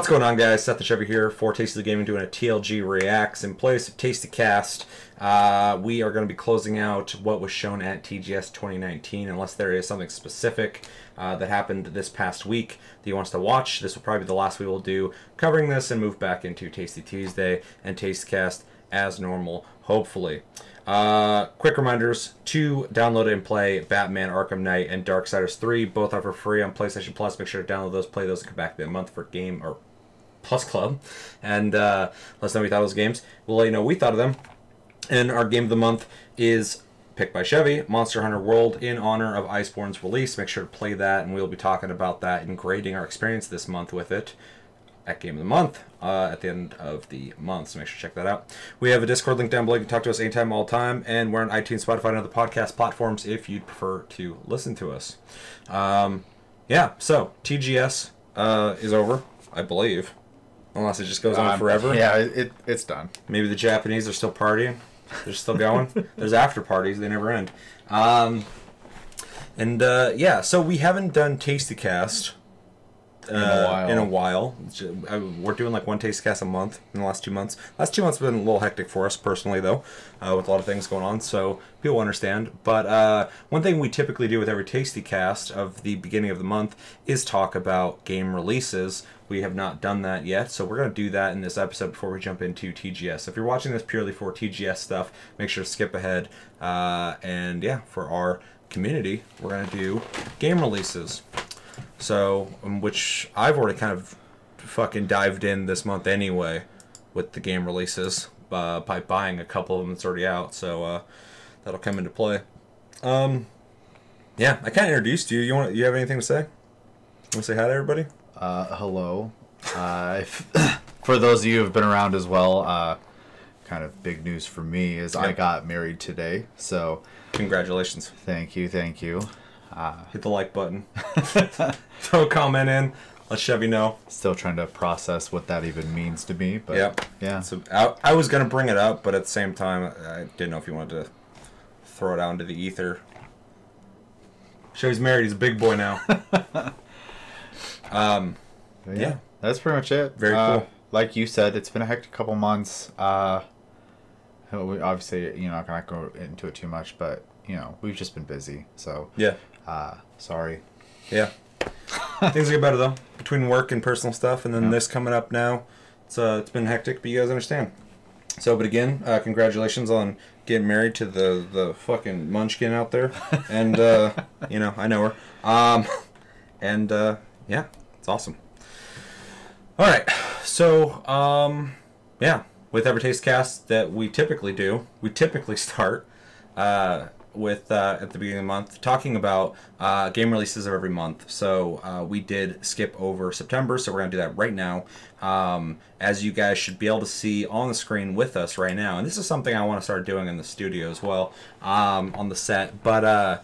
going on, guys? Seth the Chevy here for Tasty Gaming, doing a TLG Reacts in place of Tasty Cast. We are going to be closing out what was shown at TGS 2019, unless there is something specific that happened this past week that you want us to watch. This will probably be the last we will do covering this and move back into Tasty Tuesday and Tasty Cast as normal, hopefully. Quick reminders to download and play Batman Arkham Knight and Darksiders 3. Both are for free on PlayStation Plus. Make sure to download those, play those, and come back in a month for Game or Plus Club. And let us know what you thought of those games. We'll let you know what we thought of them. And our game of the month is picked by Chevy, Monster Hunter World, in honor of Iceborne's release. Make sure to play that, and we'll be talking about that and grading our experience this month with it at Game of the Month at the end of the month, so make sure to check that out. We have a Discord link down below. You can talk to us anytime, all the time, and we're on iTunes, Spotify, and other podcast platforms if you'd prefer to listen to us. Yeah, so TGS is over, I believe, unless it just goes on forever. Yeah, it's done. Maybe the Japanese are still partying. They're still going. There's after parties. They never end. Yeah, so we haven't done Tasty Cast in a while. We're doing like one Tasty Cast a month in the last 2 months. Last 2 months have been a little hectic for us personally, though, with a lot of things going on, so people understand. But one thing we typically do with every Tasty Cast of the beginning of the month is talk about game releases. We have not done that yet, so we're going to do that in this episode before we jump into TGS. If you're watching this purely for TGS stuff, make sure to skip ahead. And yeah, for our community, we're going to do game releases. So, which I've already kind of fucking dived in this month anyway with the game releases by buying a couple of them that's already out. So that'll come into play. Yeah, I kind of introduced you. You have anything to say? Want to say hi to everybody? Hello. For those of you who have been around as well, kind of big news for me is I got married today. So congratulations. Thank you. Hit the like button. Throw a comment in. Let Chevy know. Still trying to process what that even means to me. But yeah. So I was going to bring it up, but at the same time, I didn't know if you wanted to throw it out into the ether. Chevy's married. He's a big boy now. Yeah, that's pretty much it. Very cool. Like you said, it's been a hectic couple months. We obviously, not gonna go into it too much, but we've just been busy. So yeah. Sorry. Yeah. Things get better though, between work and personal stuff, and then this coming up now. It's been hectic, but you guys understand. So, but again, congratulations on getting married to the fucking munchkin out there, and I know her. Yeah, it's awesome. All right, so yeah, with every Taste Cast that we typically do, we typically start with at the beginning of the month talking about game releases of every month. So we did skip over September, so we're gonna do that right now. As you guys should be able to see on the screen with us right now, and this is something I want to start doing in the studio as well, on the set. But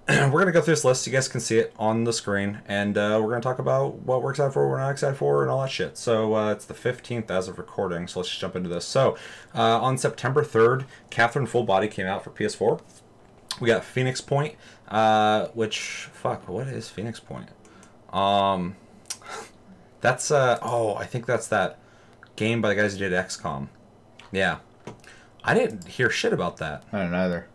we're going to go through this list. You guys can see it on the screen. And we're going to talk about what we're excited for, what we're not excited for, and all that shit. So it's the 15th as of recording. So let's just jump into this. So on September 3rd, Catherine Full Body came out for PS4. We got Phoenix Point, which, fuck, what is Phoenix Point? That's, I think that's that game by the guys who did XCOM. Yeah. I didn't hear shit about that. I don't either.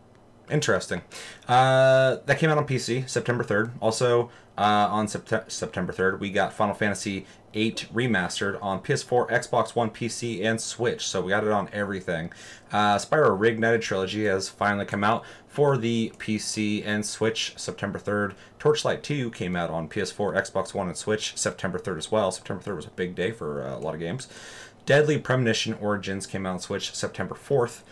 Interesting. That came out on PC September 3rd. Also, on September 3rd, we got Final Fantasy VIII Remastered on PS4, Xbox One, PC, and Switch. So we got it on everything. Spyro Reignited Trilogy has finally come out for the PC and Switch September 3rd. Torchlight 2 came out on PS4, Xbox One, and Switch September 3rd as well. September 3rd was a big day for a lot of games. Deadly Premonition Origins came out on Switch September 4th.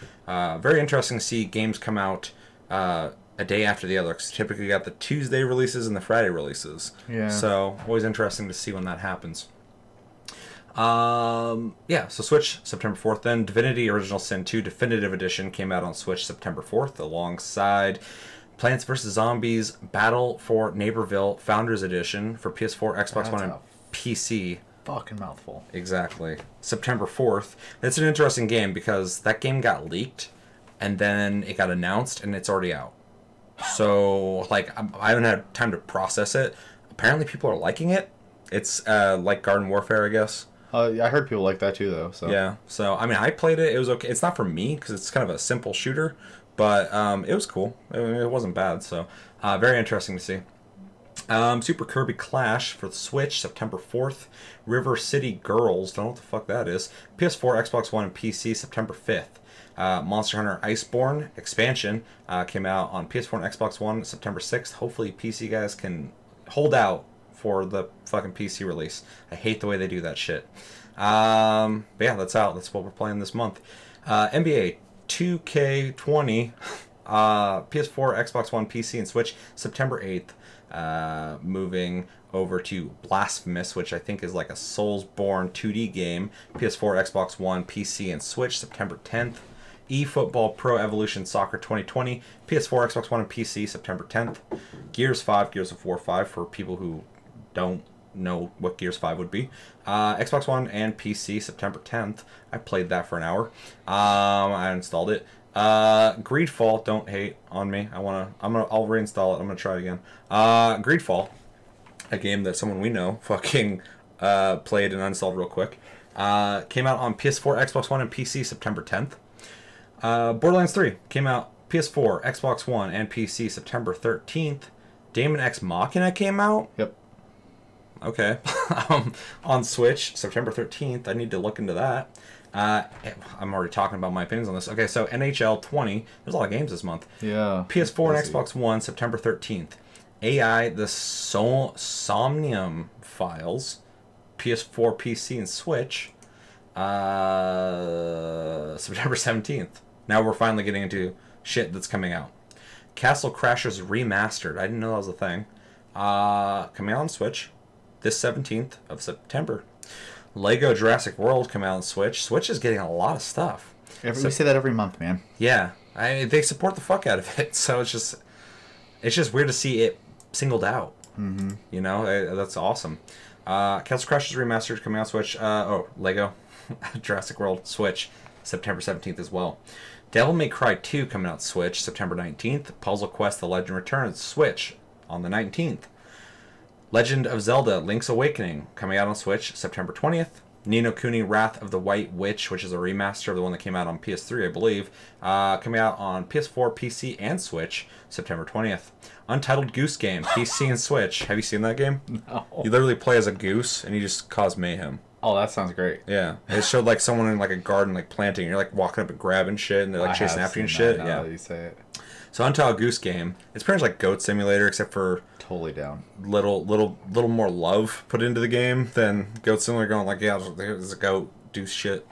Very interesting to see games come out a day after the other, because typically you got the Tuesday releases and the Friday releases. Yeah. So always interesting to see when that happens. Yeah, so Switch September 4th. Then Divinity Original Sin 2 Definitive Edition came out on Switch September 4th, alongside Plants vs. Zombies Battle for Neighborville Founders Edition for PS4, Xbox One, and PC. Fucking mouthful. Exactly. September 4th. It's an interesting game because that game got leaked and then it got announced and it's already out. So, like, I haven't had time to process it. Apparently people are liking it. It's like Garden Warfare, I guess. I heard people like that too, though. So Yeah. So I mean, I played it. It was okay. It's not for me because it's kind of a simple shooter, but it was cool. It wasn't bad. So very interesting to see. Super Kirby Clash for the Switch, September 4th. River City Girls, don't know what the fuck that is. PS4, Xbox One, and PC, September 5th. Monster Hunter Iceborne expansion came out on PS4 and Xbox One, September 6th. Hopefully PC guys can hold out for the fucking PC release. I hate the way they do that shit. But yeah, that's out. That's what we're playing this month. NBA 2K20, PS4, Xbox One, PC, and Switch, September 8th. Moving over to Blasphemous, which I think is like a Soulsborne 2D game. PS4, Xbox One, PC, and Switch, September 10th. eFootball Pro Evolution Soccer 2020, PS4, Xbox One, and PC, September 10th. Gears 5, Gears of War 5 for people who don't know what Gears 5 would be. Xbox One and PC, September 10th. I played that for an hour. I installed it. Greedfall, don't hate on me. I'll reinstall it. I'm gonna try it again. Greedfall, a game that someone we know fucking played and uninstalled real quick. Came out on PS4, Xbox One, and PC, September 10th. Borderlands 3 came out PS4, Xbox One, and PC, September 13th. Daemon X Machina came out. Yep. Okay. On Switch, September 13th. I need to look into that. I'm already talking about my opinions on this. Okay, so NHL 20. There's a lot of games this month. Yeah. PS4 and Xbox One, September 13th. AI, the Somnium Files. PS4, PC, and Switch. September 17th. Now we're finally getting into shit that's coming out. Castle Crashers Remastered. I didn't know that was a thing. Coming out on Switch this 17th of September. Lego Jurassic World come out on Switch. Switch is getting a lot of stuff. We say that every month, man. Yeah, they support the fuck out of it. So it's just weird to see it singled out. Mm-hmm. You know, that's awesome. Castle Crashers Remastered coming out on Switch. Lego Jurassic World Switch, September 17th as well. Devil May Cry 2 coming out Switch, September 19th. Puzzle Quest: The Legend Returns Switch on the 19th. Legend of Zelda Link's Awakening coming out on Switch, September 20th. Ni no Kuni Wrath of the White Witch, which is a remaster of the one that came out on PS3, I believe, coming out on PS4, PC, and Switch, September 20th. Untitled Goose Game, PC and Switch. Have you seen that game? No. You literally play as a goose, and you just cause mayhem. Oh, that sounds great. Yeah. It showed like someone in like a garden like planting, and you're like walking up and grabbing shit, and they're like chasing after you and shit. Now that you say it. So Untitled Goose Game, it's pretty much like Goat Simulator, except for totally down. Little more love put into the game than Goat Simulator going like, yeah, there's a goat, do shit.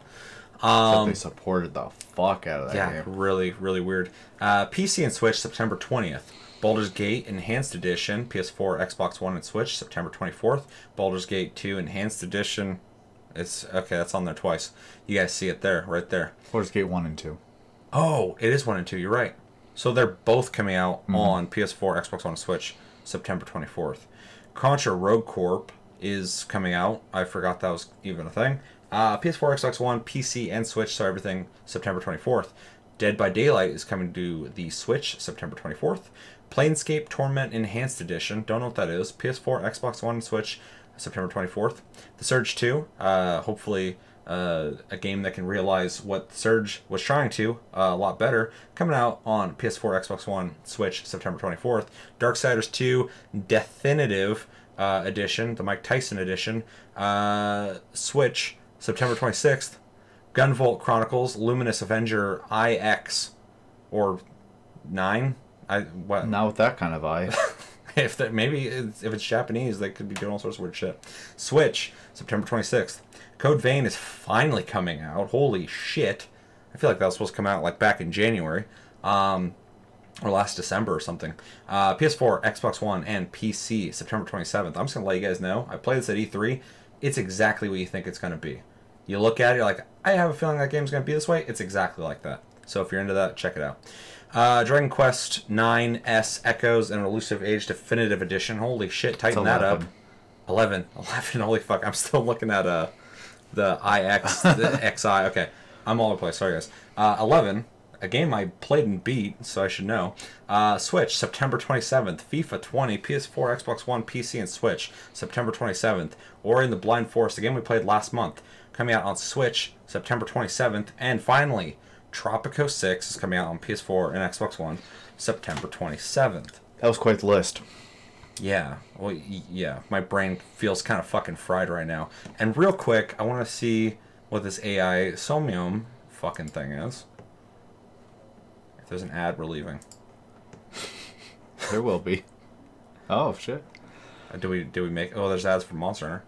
Except they supported the fuck out of that game. Yeah, really, really weird. PC and Switch, September 20th. Baldur's Gate Enhanced Edition, PS4, Xbox One, and Switch, September 24th. Baldur's Gate 2 Enhanced Edition. It's okay, that's on there twice. You guys see it there, right there. Baldur's Gate 1 and 2. Oh, it is 1 and 2, you're right. So they're both coming out on PS4, Xbox One, and Switch, September 24th. Contra Rogue Corp is coming out. I forgot that was even a thing. PS4, Xbox One, PC, and Switch, so everything September 24th. Dead by Daylight is coming to the Switch, September 24th. Planescape Torment Enhanced Edition, don't know what that is. PS4, Xbox One, and Switch, September 24th. The Surge 2, hopefully a game that can realize what Surge was trying to a lot better, coming out on PS4, Xbox One, Switch, September 24th. Darksiders 2 Definitive Edition, the Mike Tyson Edition, Switch, September 26th. Gunvolt Chronicles Luminous Avenger IX or 9. What? Not with that kind of eye. If it's Japanese, they could be doing all sorts of weird shit. Switch, September 26th. Code Vein is finally coming out. Holy shit. I feel like that was supposed to come out like back in January. Or last December or something. PS4, Xbox One, and PC, September 27th. I'm just going to let you guys know. I played this at E3. It's exactly what you think it's going to be. You look at it, you're like, I have a feeling that game's going to be this way. It's exactly like that. So if you're into that, check it out. Dragon Quest 9S Echoes and Elusive Age Definitive Edition. Holy shit, tighten that up. 11. Holy fuck. I'm still looking at the IX, the XI. Okay, I'm all over the place. Sorry, guys. 11. a game I played and beat, so I should know. Switch, September 27th. FIFA 20, PS4, Xbox One, PC, and Switch, September 27th. Ori and the Blind Forest, a game we played last month, coming out on Switch, September 27th. And finally, Tropico 6 is coming out on PS4 and Xbox One, September 27th. That was quite the list. Yeah, well, yeah, my brain feels kind of fucking fried right now. And real quick, I want to see what this AI Somnium fucking thing is. If there's an ad, we're leaving. There will be. Oh, shit. Do we make... Oh, there's ads for Monster Hunter.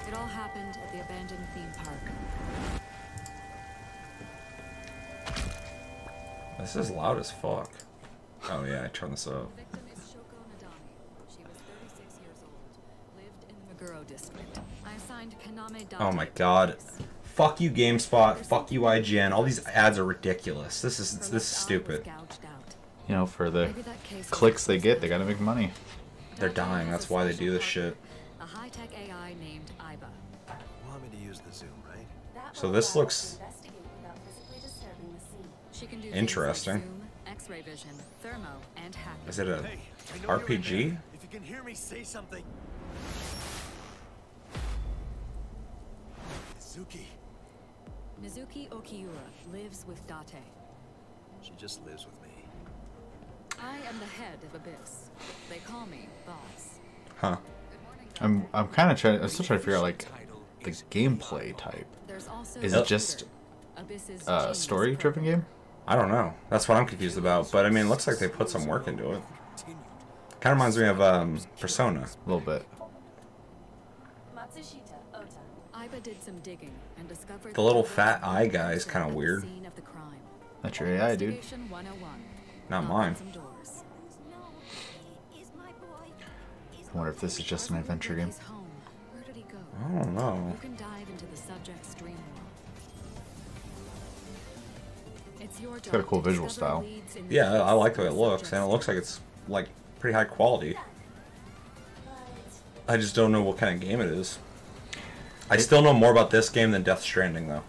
It all happened at the abandoned theme park. This is loud as fuck. Oh yeah, I turned this up. Victim is Shoko Nadami. She was 36 years old. Lived in the Meguro district. I assigned Kaname Date. Oh my god. Fuck you GameSpot, fuck you IGN. All these ads are ridiculous. This is stupid. You know, for the clicks they get, they gotta make money. They're dying, that's why they do this shit. A high-tech AI named Iba. Want me to use the Zoom, right? So this looks She can do interesting. things like zoom, X-ray vision, thermo, and hacking. Is it a Hey, I know you're in RPG? there. If you can hear me, say something. Suki. Mizuki Okiura lives with Date. She just lives with me. I am the head of Abyss. They call me boss. Huh. I'm kind of trying. I'm still trying to figure out like the gameplay type. There's also Is it just Abyss's a genius story-driven program. game? I don't know. That's what I'm confused about. But I mean, it looks like they put some work into it. Kind of reminds me of Persona. A little bit. Iba did some digging and discovered The little that fat Abyss eye guy is was kind of at the weird. scene of the crime. That's your AI, dude. Investigation 101. Not Knock mine. on some doors. I wonder if this is just an adventure game. He's home. Where did he go? I don't know. You can dive into the subject's dream world. It's your got a job cool to visual discover style. leads in the Yeah, I case like the way it of looks, and it looks like it's like pretty high quality. I just don't know what kind of game it is. I still know more about this game than Death Stranding, though.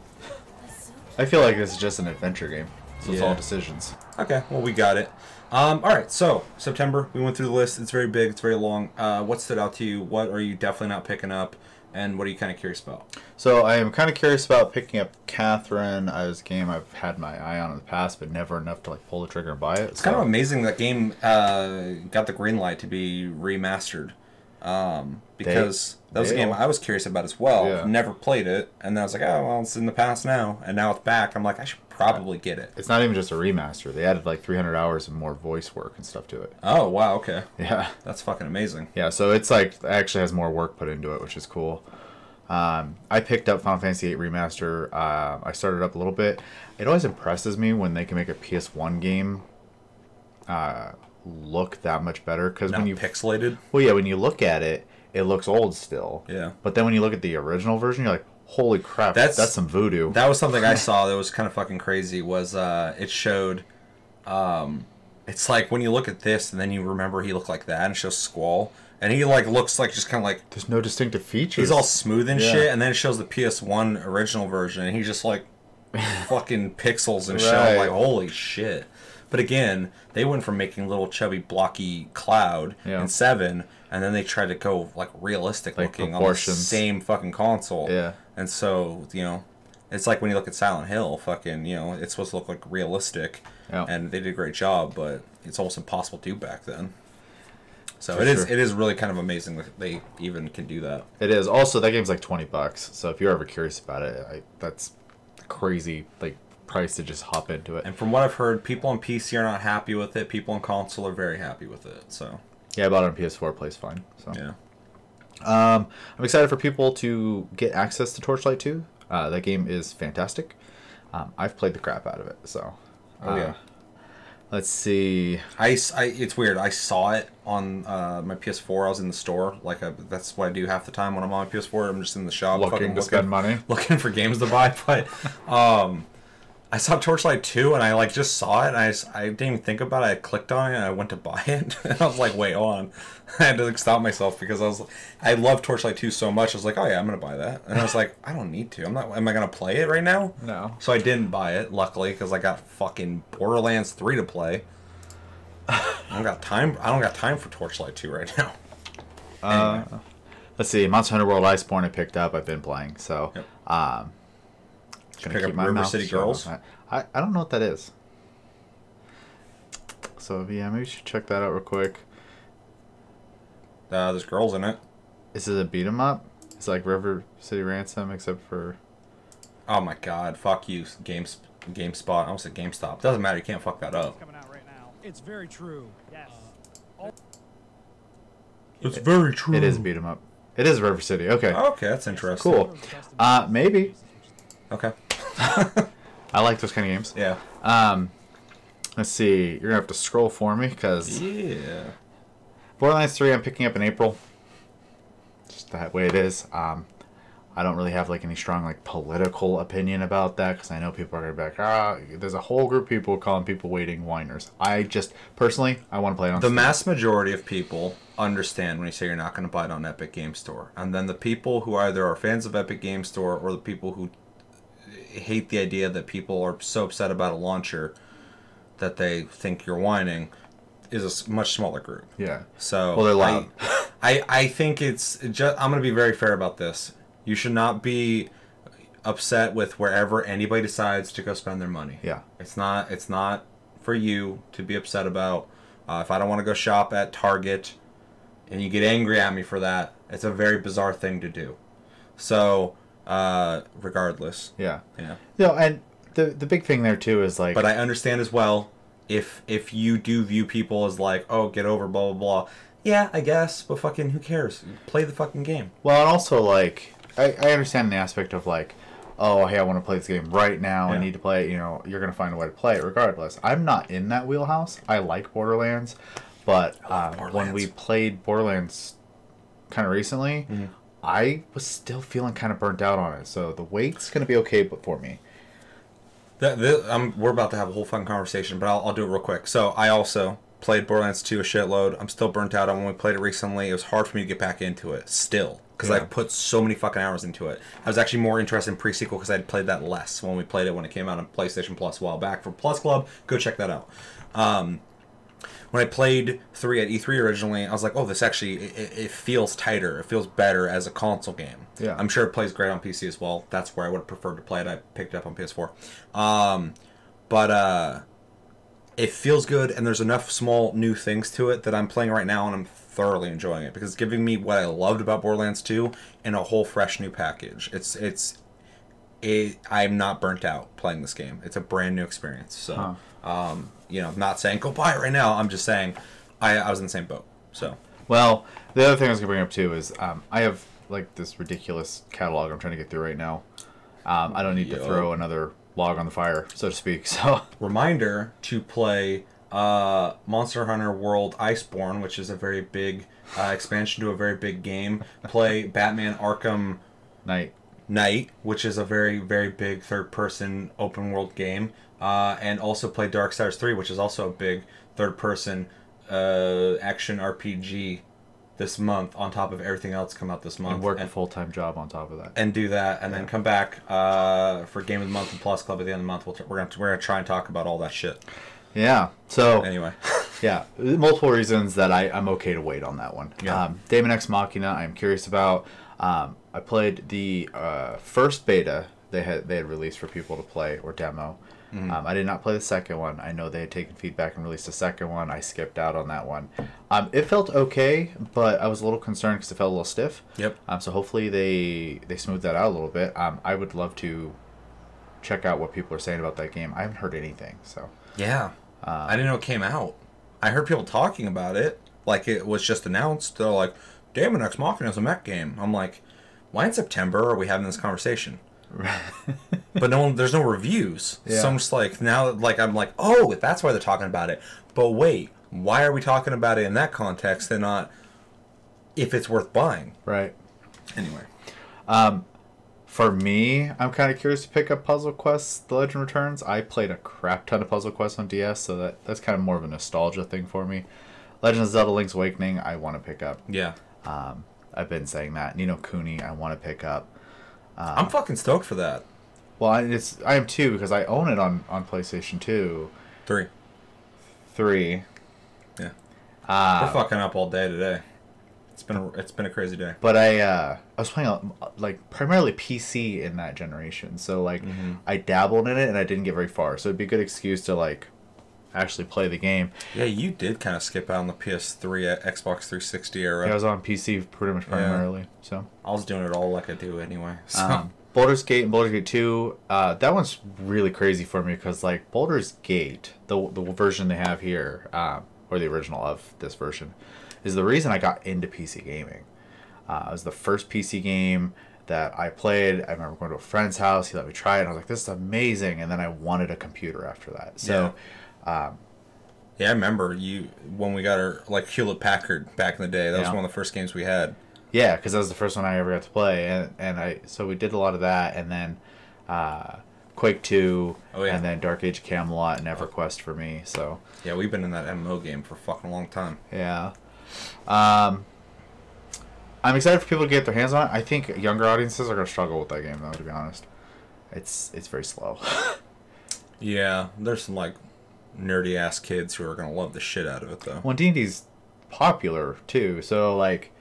I feel like this is just an adventure game, so it's Yeah. all decisions. Okay, well, we got it. All right, so September, we went through the list. It's very big, it's very long. What stood out to you? What are you definitely not picking up? And what are you kind of curious about? So I am kind of curious about picking up Catherine. As a game I've had my eye on in the past, but never enough to like pull the trigger and buy it. It's kind of amazing that game got the green light to be remastered. Because that was a game I was curious about as well. Yeah. Never played it, and then I was like, oh, well, it's in the past now. And now it's back. I'm like, I should probably get it. It's not even just a remaster. They added like 300 hours of more voice work and stuff to it. Oh, wow, okay. Yeah. That's fucking amazing. Yeah, so it's like it actually has more work put into it, which is cool. I picked up Final Fantasy VIII Remaster. I started up a little bit. It always impresses me when they can make a PS1 game look that much better. Because Not when you pixelated? well, yeah, when you look at it, it looks old still. Yeah. But then when you look at the original version, you're like, holy crap, That's some voodoo. That was something I saw that was kind of fucking crazy. Was it showed? It's like when you look at this and then you remember he looked like that, and it shows Squall, and he like looks like just kind of like There's no distinctive features. he's all smooth and Yeah. shit, and then it shows the PS1 original version, and he's just like fucking pixels and shit. I'm Right. like, holy shit. But again, they went from making little chubby blocky Cloud Yeah. in 7, and then they tried to go like realistic Like looking proportions. on the same fucking console. Yeah. And so, you know, it's like when you look at Silent Hill, fucking, you know, it's supposed to look like realistic. Yeah. And they did a great job, but it's almost impossible to do back then. So For it is sure. it is really kind of amazing that they even can do that. It is. Also, that game's like $20. So if you're ever curious about it, that's crazy like price to just hop into it. And from what I've heard, people on PC are not happy with it. People on console are very happy with it. So Yeah, I bought it on PS4. It plays fine. So yeah. I'm excited for people to get access to Torchlight 2. That game is fantastic. I've played the crap out of it. So Oh yeah. let's see. It's weird. I saw it on my PS4. I was in the store. That's what I do half the time when I'm on my PS4. I'm just in the shop Looking to spend money. looking for games to buy. But I saw Torchlight 2 and I like just saw it and I didn't even think about it. I clicked on it and I went to buy it. And I was like, wait, hold on. I had to like stop myself because I love Torchlight 2 so much. I was like, oh yeah, I'm gonna buy that. And I was like, I don't need to. Am I gonna play it right now? No. So I didn't buy it, luckily, because I got fucking Borderlands 3 to play. I don't got time for Torchlight 2 right now. Anyway. Let's see. Monster Hunter World Iceborne I picked up. I've been playing. So, Yep. gonna Pick up River City Girls. I don't know what that is. So yeah, maybe you should check that out real quick. There's girls in it. Is it a beat 'em up? It's like River City Ransom, except for. Oh my god! Fuck you, GameSpot. I almost said GameStop. Doesn't matter. You can't fuck that up. Coming out right now. It's very true. Yes. It's very true. It is a beat 'em up. It is River City. Okay. Okay, that's interesting. Cool. Maybe. Okay. I like those kind of games. Yeah. Let's see. You're gonna have to scroll for me because Yeah. Borderlands 3 I'm picking up in April. Just that way it is. I don't really have like any strong like political opinion about that because I know people are gonna be like, there's a whole group of people calling people waiting whiners. I just personally I want to play it on The Steam. mass majority of people understand when you say you're not going to buy it on Epic Game Store, and then the people who either are fans of Epic Game Store or the people who hate the idea that people are so upset about a launcher that they think you're whining is a much smaller group. Yeah. So Well, they're loud. I think it's just, I'm going to be very fair about this. You should not be upset with wherever anybody decides to go spend their money. Yeah. It's not for you to be upset about. If I don't want to go shop at Target and you get angry at me for that, it's a very bizarre thing to do. So, regardless. Yeah. Yeah. No, and the big thing there too is like. But I understand as well if you do view people as like, oh, get over blah blah blah. Yeah, I guess, but fucking who cares? Play the fucking game. Well, and also like I understand the aspect of like, oh hey, I want to play this game right now. Yeah. I need to play it. You know, you're gonna find a way to play it regardless. I'm not in that wheelhouse. I like Borderlands, but when we played Borderlands kind of recently, I was still feeling kind of burnt out on it. So the wait's gonna be okay, but for me. We're about to have a whole fun conversation, but I'll do it real quick. So I also played Borderlands 2 a shitload. I'm still burnt out on when we played it recently. It was hard for me to get back into it still because I've put so many fucking hours into it. I was actually more interested in pre-sequel because I'd played that less when we played it when it came out on PlayStation Plus a while back. For Plus Club, go check that out. When I played 3 at E3 originally, I was like, oh, this actually, it feels tighter. It feels better as a console game. Yeah. I'm sure it plays great on PC as well. That's where I would have preferred to play it. I picked it up on PS4. But it feels good, and there's enough small new things to it that I'm playing right now, and I'm thoroughly enjoying it because it's giving me what I loved about Borderlands 2 in a whole fresh new package. I'm not burnt out playing this game. It's a brand new experience. So, you know, not saying go buy it right now. I'm just saying I was in the same boat. So, Well, the other thing I was gonna bring up too is I have like this ridiculous catalog I'm trying to get through right now. I don't need to throw another log on the fire, so to speak. So reminder to play Monster Hunter World Iceborne, which is a very big expansion to a very big game. Play Batman Arkham Knight, which is a very, very big third-person open-world game. And also play Darksiders 3, which is also a big third-person action RPG this month, on top of everything else come out this month. and work a full-time job on top of that. And do that, and then come back for Game of the Month and Plus Club at the end of the month. We're gonna try and talk about all that shit. Yeah. So Anyway. yeah, multiple reasons that I'm okay to wait on that one. Yeah. Daemon X Machina, I'm curious about. I played the first beta they had released for people to play or demo. I did not play the second one. I know they had taken feedback and released a second one. I skipped out on that one. It felt okay, but I was a little concerned because it felt a little stiff. Yep. So hopefully they smooth that out a little bit. I would love to check out what people are saying about that game. I haven't heard anything. So Yeah. I didn't know it came out. I heard people talking about it like it was just announced. They're like, Daemon X Machina is a mech game. I'm like, why in September are we having this conversation? But there's no reviews. Yeah. So I'm just like, now, like, I'm like, oh, that's why they're talking about it. But wait, why are we talking about it in that context and not if it's worth buying? right. Anyway. For me, I'm kind of curious to pick up Puzzle Quest: The Legend Returns. I played a crap ton of Puzzle Quest on DS, so that's kind of more of a nostalgia thing for me. Legend of Zelda: Link's Awakening, I want to pick up. Yeah. I've been saying that. Ni no Kuni, I want to pick up. I'm fucking stoked for that. Well, I am too, because I own it on PlayStation 2. 3. Yeah. We're fucking up all day today. It's been a crazy day. But I was playing like primarily PC in that generation, so like I dabbled in it and I didn't get very far. So it'd be a good excuse to like actually play the game. Yeah, you did kind of skip out on the PS3, Xbox 360 era. Yeah, I was on PC pretty much primarily. Yeah. So I was doing it all like I do anyway. So. Baldur's Gate and Baldur's Gate 2, that one's really crazy for me because like Baldur's Gate, the version they have here, or the original of this version, is the reason I got into PC gaming. It was the first PC game that I played. I remember going to a friend's house. He let me try it. And I was like, this is amazing. And then I wanted a computer after that. So, yeah, I remember when we got our like Hewlett Packard back in the day. That was one of the first games we had. Yeah, because that was the first one I ever got to play. So we did a lot of that. And then Quake 2, and then Dark Age of Camelot and EverQuest for me. So yeah, we've been in that MMO game for a fucking long time. Yeah. I'm excited for people to get their hands on it. I think younger audiences are going to struggle with that game, though, to be honest. It's very slow. Yeah, there's some, like, nerdy-ass kids who are going to love the shit out of it, though. Well, D&D's popular, too, so, like,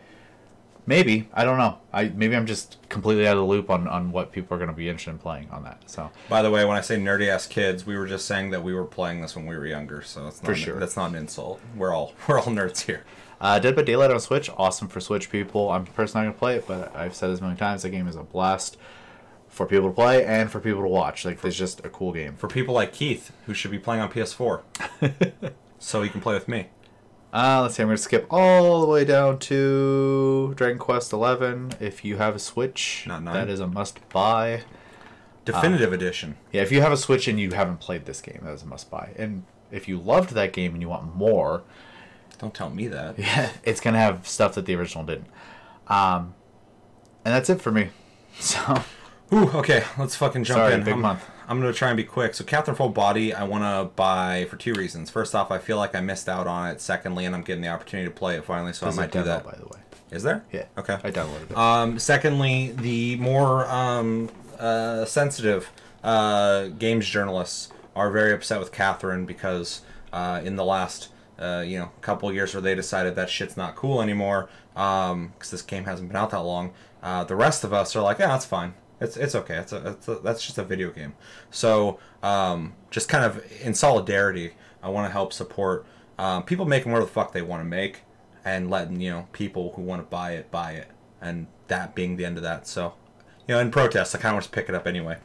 maybe. I don't know. Maybe I'm just completely out of the loop on what people are going to be interested in playing on that. So. By the way, when I say nerdy-ass kids, we were just saying that we were playing this when we were younger, so that's not an insult. We're all nerds here. Dead by Daylight on Switch, awesome for Switch people. I'm personally not going to play it, but I've said this many times, the game is a blast for people to play and for people to watch. Like, it's just a cool game. For people like Keith, who should be playing on PS4. So he can play with me. Let's see, I'm going to skip all the way down to Dragon Quest XI. If you have a Switch, Not 9. That is a must-buy. Definitive Edition. Yeah, if you have a Switch and you haven't played this game, that is a must-buy. And if you loved that game and you want more... Don't tell me that. Yeah, it's going to have stuff that the original didn't. And that's it for me. So... Ooh, okay, let's fucking jump in. Big month. I'm going to try and be quick. So Catherine Full Body, I want to buy for 2 reasons. First off, I feel like I missed out on it. Secondly, and I'm getting the opportunity to play it finally, so There's I might do that. By the way. Is there? Yeah. Okay. I downloaded it. Secondly, the more sensitive games journalists are very upset with Catherine because in the last couple of years where they decided that shit's not cool anymore because this game hasn't been out that long, the rest of us are like, yeah, that's fine. It's okay. That's just a video game. So just kind of in solidarity, I want to help support people making whatever the fuck they want to make, and letting people who want to buy it, and that being the end of that. So in protest, I kind of want to pick it up anyway.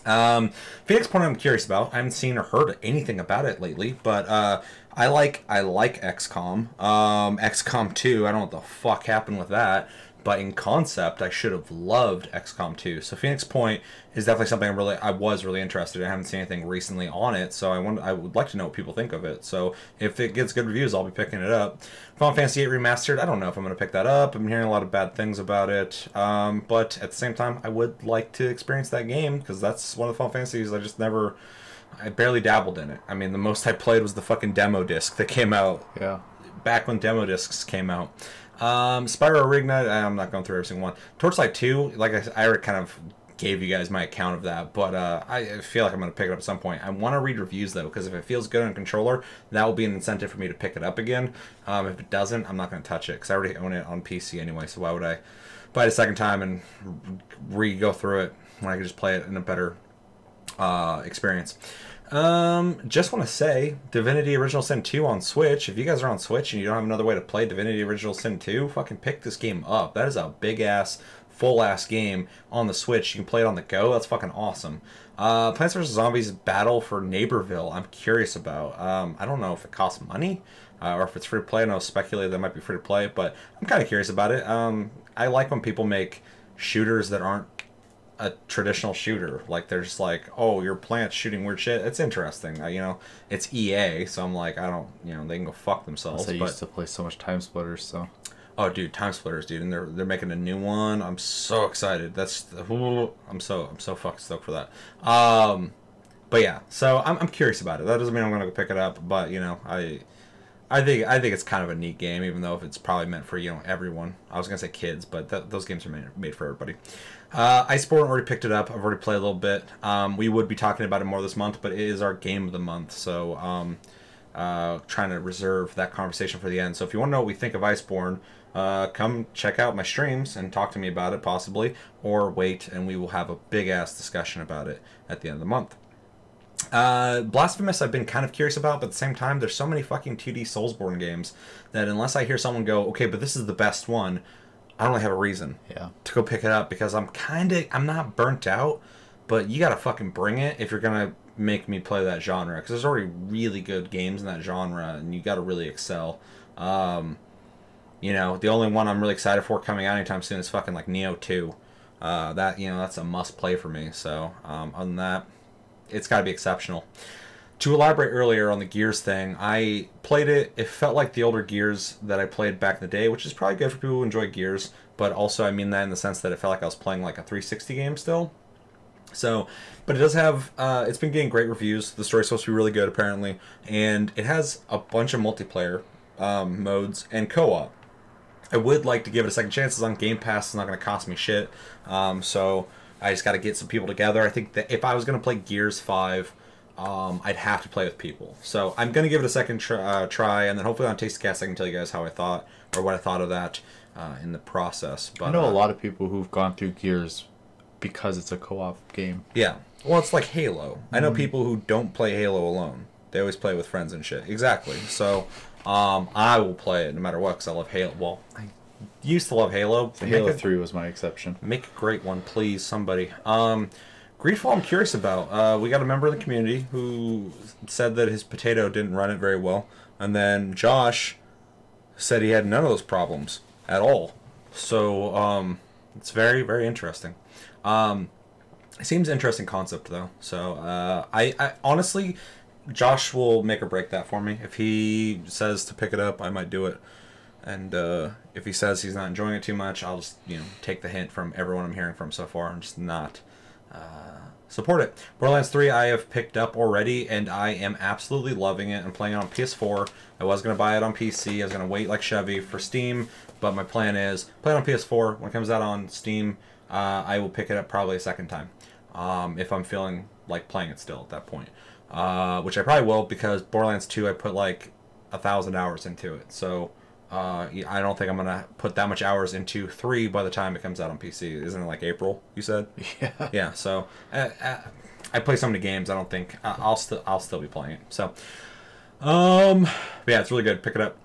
Phoenix Point I'm curious about. I haven't seen or heard anything about it lately, but I like XCOM. XCOM 2. I don't know what the fuck happened with that. But in concept, I should have loved XCOM 2. So Phoenix Point is definitely something I was really interested in. I haven't seen anything recently on it, so I would like to know what people think of it. So if it gets good reviews, I'll be picking it up. Final Fantasy VIII Remastered, I don't know if I'm going to pick that up. I'm hearing a lot of bad things about it. But at the same time, I would like to experience that game, because that's one of the Final Fantasies I barely dabbled in it. I mean, the most I played was the fucking demo disc that came out. Yeah. Back when demo discs came out. Spyro Reignite, I'm not going through every single one. Torchlight 2, like I already kind of gave you guys my account of that, but I feel like I'm going to pick it up at some point. I want to read reviews, though, because if it feels good on a controller, that will be an incentive for me to pick it up again. If it doesn't, I'm not going to touch it, because I already own it on PC anyway, so why would I buy it a second time and go through it when I could just play it in a better experience. Just want to say, Divinity Original Sin 2 on Switch. If you guys are on Switch and you don't have another way to play Divinity Original Sin 2, fucking pick this game up. That is a big-ass, full-ass game on the Switch. You can play it on the go. That's fucking awesome. Plants vs. Zombies Battle for Neighborville, I'm curious about. I don't know if it costs money or if it's free-to-play. I know speculated that might be free-to-play, but I'm kind of curious about it. I like when people make shooters that aren't a traditional shooter. Like, they're just like, oh, your plant's shooting weird shit. It's interesting. It's EA, so I'm like, I don't, they can go fuck themselves. I used to play so much Time Splitters, so. Oh, dude, Time Splitters, dude, and they're making a new one. I'm so excited. I'm so fucking stoked for that. But yeah, so I'm curious about it. That doesn't mean I'm gonna go pick it up, but you know, I think it's kind of a neat game, even though if it's probably meant for everyone. I was gonna say kids, but those games are made for everybody. Iceborne already picked it up. I've already played a little bit. We would be talking about it more this month, but it is our game of the month, so trying to reserve that conversation for the end. So if you want to know what we think of Iceborne, come check out my streams and talk to me about it, possibly, or wait and we will have a big ass discussion about it at the end of the month. Blasphemous I've been kind of curious about, but at the same time there's so many fucking 2D Soulsborne games that unless I hear someone go, okay, but this is the best one, I don't really have a reason to go pick it up, because I'm not burnt out, but you gotta fucking bring it if you're gonna make me play that genre, because there's already really good games in that genre and you gotta really excel. You know, the only one I'm really excited for coming out anytime soon is fucking like Neo 2. That's a must play for me. So other than that, it's got to be exceptional. To elaborate earlier on the Gears thing, I played it. It felt like the older Gears that I played back in the day, which is probably good for people who enjoy Gears. But also, I mean that in the sense that it felt like I was playing like a 360 game still. So, but it does have, it's been getting great reviews. The story's supposed to be really good, apparently. And it has a bunch of multiplayer modes and co-op. I would like to give it a second chance. It's on Game Pass. It's not going to cost me shit. So I just got to get some people together. I think that if I was going to play Gears 5, I'd have to play with people. So I'm going to give it a second try, and then hopefully on TasteCast I can tell you guys how I thought, or what I thought of that in the process. But I know a lot of people who've gone through Gears because it's a co-op game. Yeah. Well, it's like Halo. I know people who don't play Halo alone. They always play with friends and shit. Exactly. So I will play it no matter what, because I love Halo. Well, I used to love Halo. Halo 3 was my exception. Make a great one, please, somebody. Greedfall, I'm curious about. We got a member of the community who said that his potato didn't run it very well, and then Josh said he had none of those problems at all. So it's very, very interesting. It seems an interesting concept, though. So I honestly, Josh will make or break that for me. If he says to pick it up, I might do it. And if he says he's not enjoying it too much, I'll just take the hint from everyone I'm hearing from so far and just not support it. Borderlands 3 I have picked up already, and I am absolutely loving it. I'm playing it on PS4. I was going to buy it on PC. I was going to wait like Chevy for Steam, but my plan is play it on PS4. When it comes out on Steam, I will pick it up probably a second time if I'm feeling like playing it still at that point. Which I probably will, because Borderlands 2 I put like 1,000 hours into it. So I don't think I'm going to put that much hours into 3 by the time it comes out on PC. Isn't it like April, you said? Yeah. Yeah, so I play so many games, I don't think I'll still be playing it. So yeah, it's really good. Pick it up.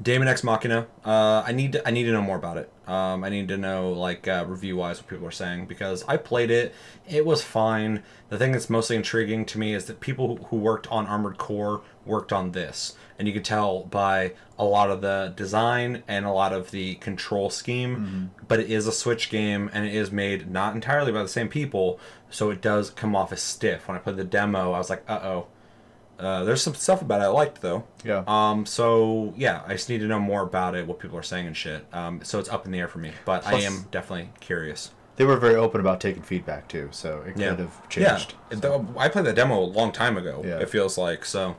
Daemon X Machina. I need to know more about it. I need to know, like, review-wise what people are saying, because I played it. It was fine. The thing that's mostly intriguing to me is that people who worked on Armored Core worked on this. And you could tell by a lot of the design and a lot of the control scheme. But it is a Switch game, and it is made not entirely by the same people, so it does come off as stiff. When I played the demo, I was like, uh-oh. There's some stuff about it I liked, though. Yeah. So, yeah, I just need to know more about it, what people are saying and shit. So it's up in the air for me. But plus, I am definitely curious. They were very open about taking feedback, too, so it could have changed. Yeah. So. I played that demo a long time ago, it feels like, so.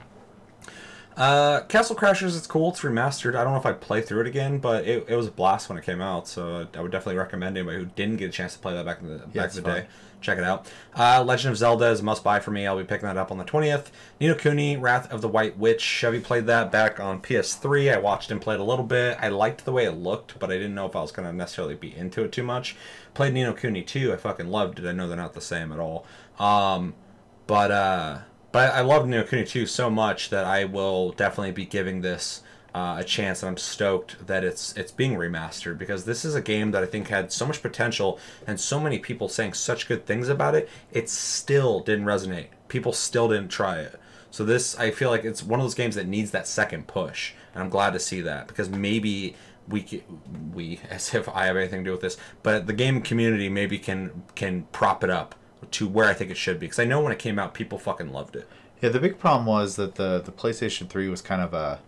Castle Crashers, it's cool. It's remastered. I don't know if I'd play through it again, but it was a blast when it came out, so I would definitely recommend anybody who didn't get a chance to play that back in the day. Check it out. Legend of Zelda is a must-buy for me. I'll be picking that up on the 20th. Ni no Kuni, Wrath of the White Witch. Chevy played that back on PS3. I watched him play it a little bit. I liked the way it looked, but I didn't know if I was going to necessarily be into it too much. Played Ni no Kuni 2. I fucking loved it. I know they're not the same at all. But I love Ni no Kuni 2 so much that I will definitely be giving this a chance, and I'm stoked that it's being remastered, because this is a game that I think had so much potential and so many people saying such good things about it. It still didn't resonate. People still didn't try it. So this, I feel like it's one of those games that needs that second push, and I'm glad to see that, because maybe we as if I have anything to do with this, but the game community maybe can prop it up to where I think it should be, because I know when it came out people fucking loved it. Yeah, the big problem was that the PlayStation 3 was kind of a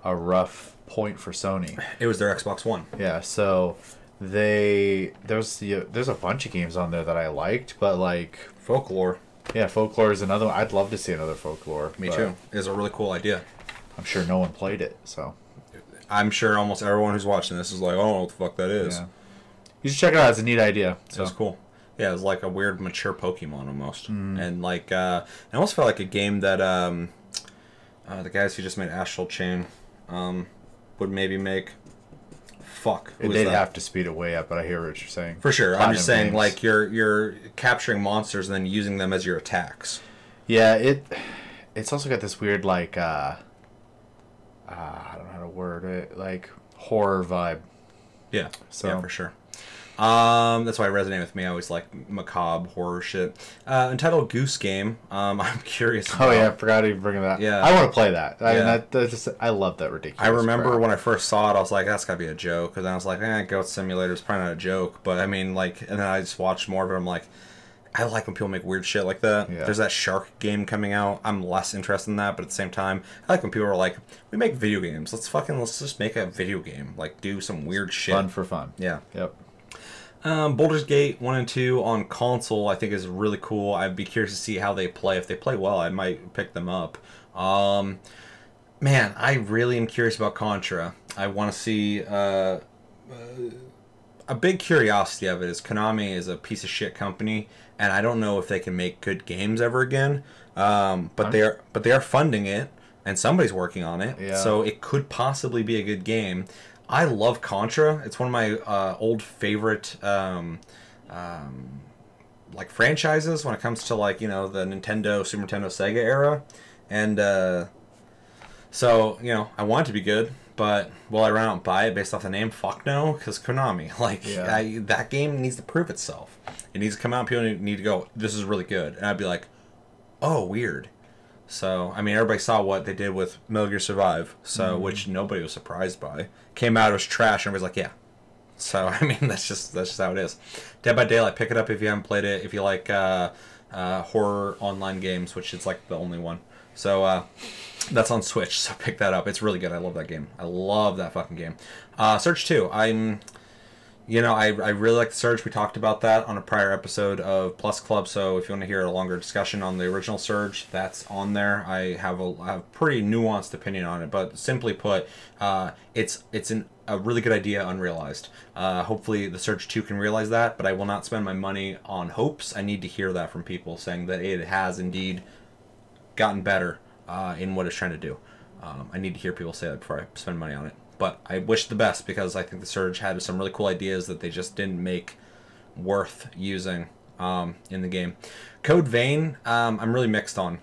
a rough point for Sony. It was their Xbox One. Yeah, so there's a bunch of games on there that I liked, but like Folklore. Yeah, Folklore is another one. I'd love to see another Folklore. Me too. It's a really cool idea. I'm sure no one played it, so. I'm sure almost everyone who's watching this is like, oh, what the fuck that is. Yeah. You should check it out. It's a neat idea. So. It's cool. Yeah, it's like a weird, mature Pokemon almost. And like, I almost felt like a game that the guys who just made Astral Chain would maybe make. Fuck. They'd have to speed it way up, but I hear what you're saying. For sure. I'm just saying, games. like, you're capturing monsters and then using them as your attacks. Yeah, it's also got this weird, like, I don't know how to word it, like, horror vibe. Yeah. So. Yeah, for sure. That's why it resonated with me. I always like macabre horror shit. Entitled Goose Game. I'm curious about. Oh yeah, I forgot to even bring that. Yeah. I want to play that. Yeah. I love that ridiculous. I remember crap. when I first saw it, I was like, that's gotta be a joke. Because I was like, Goat Simulator is probably not a joke. But I mean, like, and then I just watched more of it. I'm like, I like when people make weird shit like that. Yeah. There's that shark game coming out. I'm less interested in that, but at the same time, I like when people are like, we make video games. Let's just make a video game. Like, do some weird shit. Fun for fun. Yeah. Yep. Baldur's Gate 1 and 2 on console I think is really cool. I'd be curious to see how they play. If they play well, I might pick them up. Man, I really am curious about Contra. I want to see... a big curiosity of it is Konami is a piece of shit company, and I don't know if they can make good games ever again. But they are funding it, and somebody's working on it. Yeah. So it could possibly be a good game. I love Contra. It's one of my old favorite like franchises when it comes to, like, you know, the Nintendo, Super Nintendo, Sega era. And so, you know, I want it to be good, but will I run out and buy it based off the name? Fuck no, because Konami. Like, Yeah. that game needs to prove itself. It needs to come out and people need to go, this is really good. And I'd be like, oh, weird. So, I mean, everybody saw what they did with Metal Gear Survive, so which nobody was surprised by. Came out, it was trash, and everybody's like, yeah. So, I mean, that's just how it is. Dead by Daylight, pick it up if you haven't played it. If you like horror online games, which is like the only one. So, that's on Switch, so pick that up. It's really good. I love that game. I love that fucking game. Surge 2, I really like the Surge. We talked about that on a prior episode of Plus Club, so if you want to hear a longer discussion on the original Surge, that's on there. I have a pretty nuanced opinion on it, but simply put, it's a really good idea unrealized. Hopefully the Surge 2 can realize that, but I will not spend my money on hopes. I need to hear that from people saying that it has indeed gotten better in what it's trying to do. I need to hear people say that before I spend money on it. But I wish the best, because I think the Surge had some really cool ideas that they just didn't make worth using in the game. Code Vein, I'm really mixed on.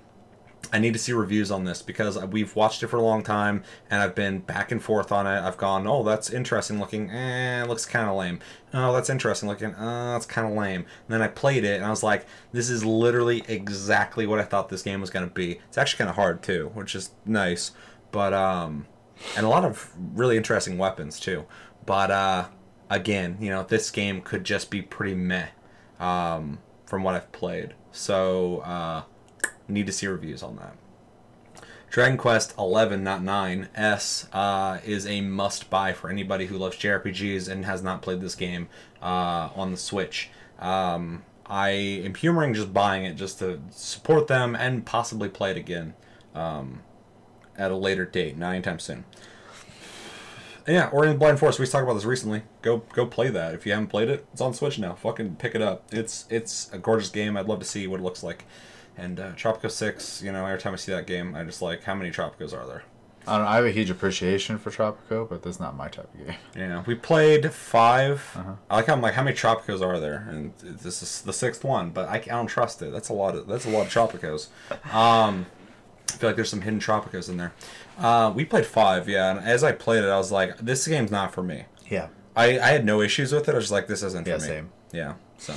I need to see reviews on this, because we've watched it for a long time, and I've been back and forth on it. I've gone, oh, that's interesting looking. It looks kind of lame. Oh, that's interesting looking. That's kind of lame. And then I played it, and I was like, this is literally exactly what I thought this game was going to be. It's actually kind of hard, too, which is nice. But, and a lot of really interesting weapons, too. But, again, you know, this game could just be pretty meh from what I've played. So, need to see reviews on that. Dragon Quest 11, not 9, S is a must-buy for anybody who loves JRPGs and has not played this game on the Switch. I am humoring just buying it just to support them and possibly play it again at a later date, not anytime soon. And yeah, Ori and the Blind Forest, we talked about this recently. Go play that. If you haven't played it, it's on Switch now. Fucking pick it up. It's a gorgeous game. I'd love to see what it looks like. And Tropico 6, you know, every time I see that game, I just like, how many Tropicos are there? I don't know, I have a huge appreciation for Tropico, but that's not my type of game. Yeah, we played 5. I like how I'm like, how many Tropicos are there? And this is the 6th one, but I don't trust it. That's a lot of Tropicos. I feel like there's some hidden Tropicos in there. We played 5, yeah, and as I played it, I was like, this game's not for me. Yeah. I had no issues with it. I was just like, this isn't for me. Same. Yeah, so.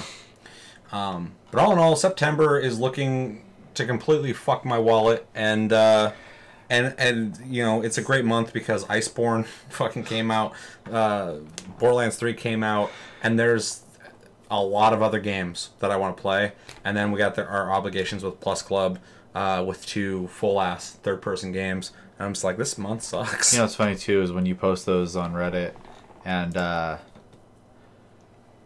But all in all, September is looking to completely fuck my wallet, and you know, it's a great month because Iceborne fucking came out, Borderlands 3 came out, and there's a lot of other games that I want to play, and then we got our obligations with Plus Club, with 2 full-ass third-person games. And I'm just like, this month sucks. You know what's funny too is when you post those on Reddit and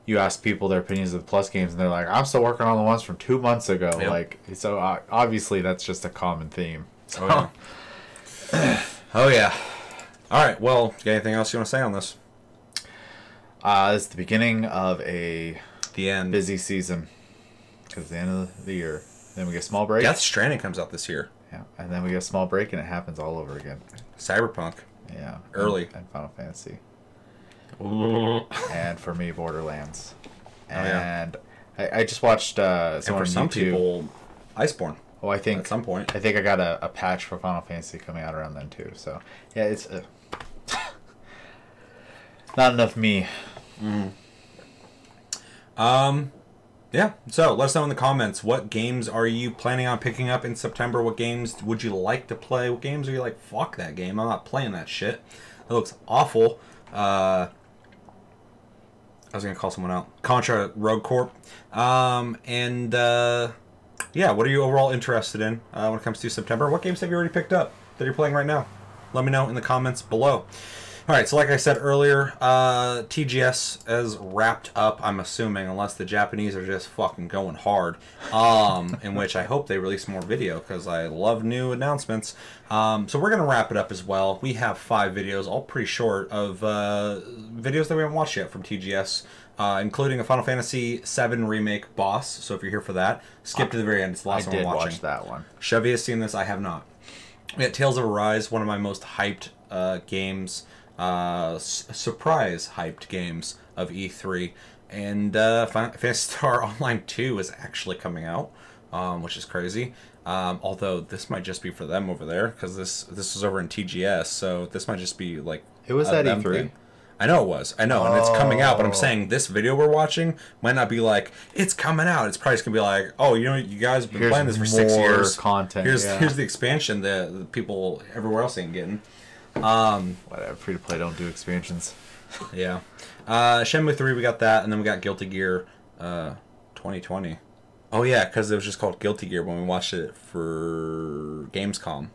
you ask people their opinions of the Plus games, and they're like, "I'm still working on the ones from 2 months ago." Yep. Like, so obviously that's just a common theme. So. Oh, yeah. Oh, yeah. All right. Well, got anything else you want to say on this? It's the beginning of the end. busy season because the end of the year. Then we get a small break. Death Stranding comes out this year. Yeah, and then we get a small break, and it happens all over again. Cyberpunk. Yeah, Early. and Final Fantasy. Ooh. And for me, Borderlands. Oh, yeah. And I just watched And someone for on some YouTube. people, Iceborne. Oh, I think At some point. I think I got a patch for Final Fantasy coming out around then too. So yeah, it's not enough me. Yeah, so let us know in the comments, what games are you planning on picking up in September? What games would you like to play? What games are you like, fuck that game, I'm not playing that shit. It looks awful. I was going to call someone out. Contra Rogue Corp. Yeah, what are you overall interested in when it comes to September? What games have you already picked up that you're playing right now? Let me know in the comments below. Alright, so like I said earlier, TGS has wrapped up, I'm assuming, unless the Japanese are just fucking going hard, in which I hope they release more video, because I love new announcements. So we're going to wrap it up as well. We have 5 videos, all pretty short, of videos that we haven't watched yet from TGS, including a Final Fantasy VII Remake boss, so if you're here for that, skip to the very end, it's the last one we're watching. I did watch that one. Chevy has seen this, I have not. We got Tales of Arise, one of my most hyped games, surprise hyped games of E3, and Phantasy Star Online 2 is actually coming out, which is crazy. Although this might just be for them over there, because this was over in TGS, so this might just be like it was at them E3. thing. I know it was. I know, and it's coming out. But I'm saying this video we're watching might not be like it's coming out. It's probably just gonna be like, oh, you know, you guys have been playing this for 6 years. Content. Here's the expansion that the people everywhere else ain't getting. Whatever, free to play don't do expansions. Yeah. Shenmue 3, we got that, and then we got Guilty Gear 2020. Oh yeah, because it was just called Guilty Gear when we watched it for Gamescom.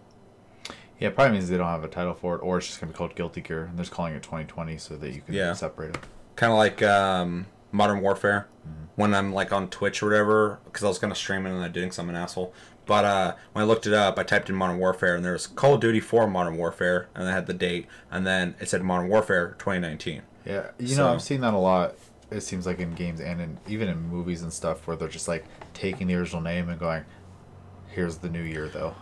Yeah, it probably means they don't have a title for it, or it's just going to be called Guilty Gear, and they're just calling it 2020 so that you can separate it. Kind of like Modern Warfare, when I'm like on Twitch or whatever, because I was going to stream it and I didn't because I'm an asshole. But when I looked it up, I typed in Modern Warfare, and there was Call of Duty 4 Modern Warfare, and I had the date, and then it said Modern Warfare 2019. Yeah, you know, I've seen that a lot, it seems like in games and even in movies and stuff, where they're just like taking the original name and going, here's the new year, though.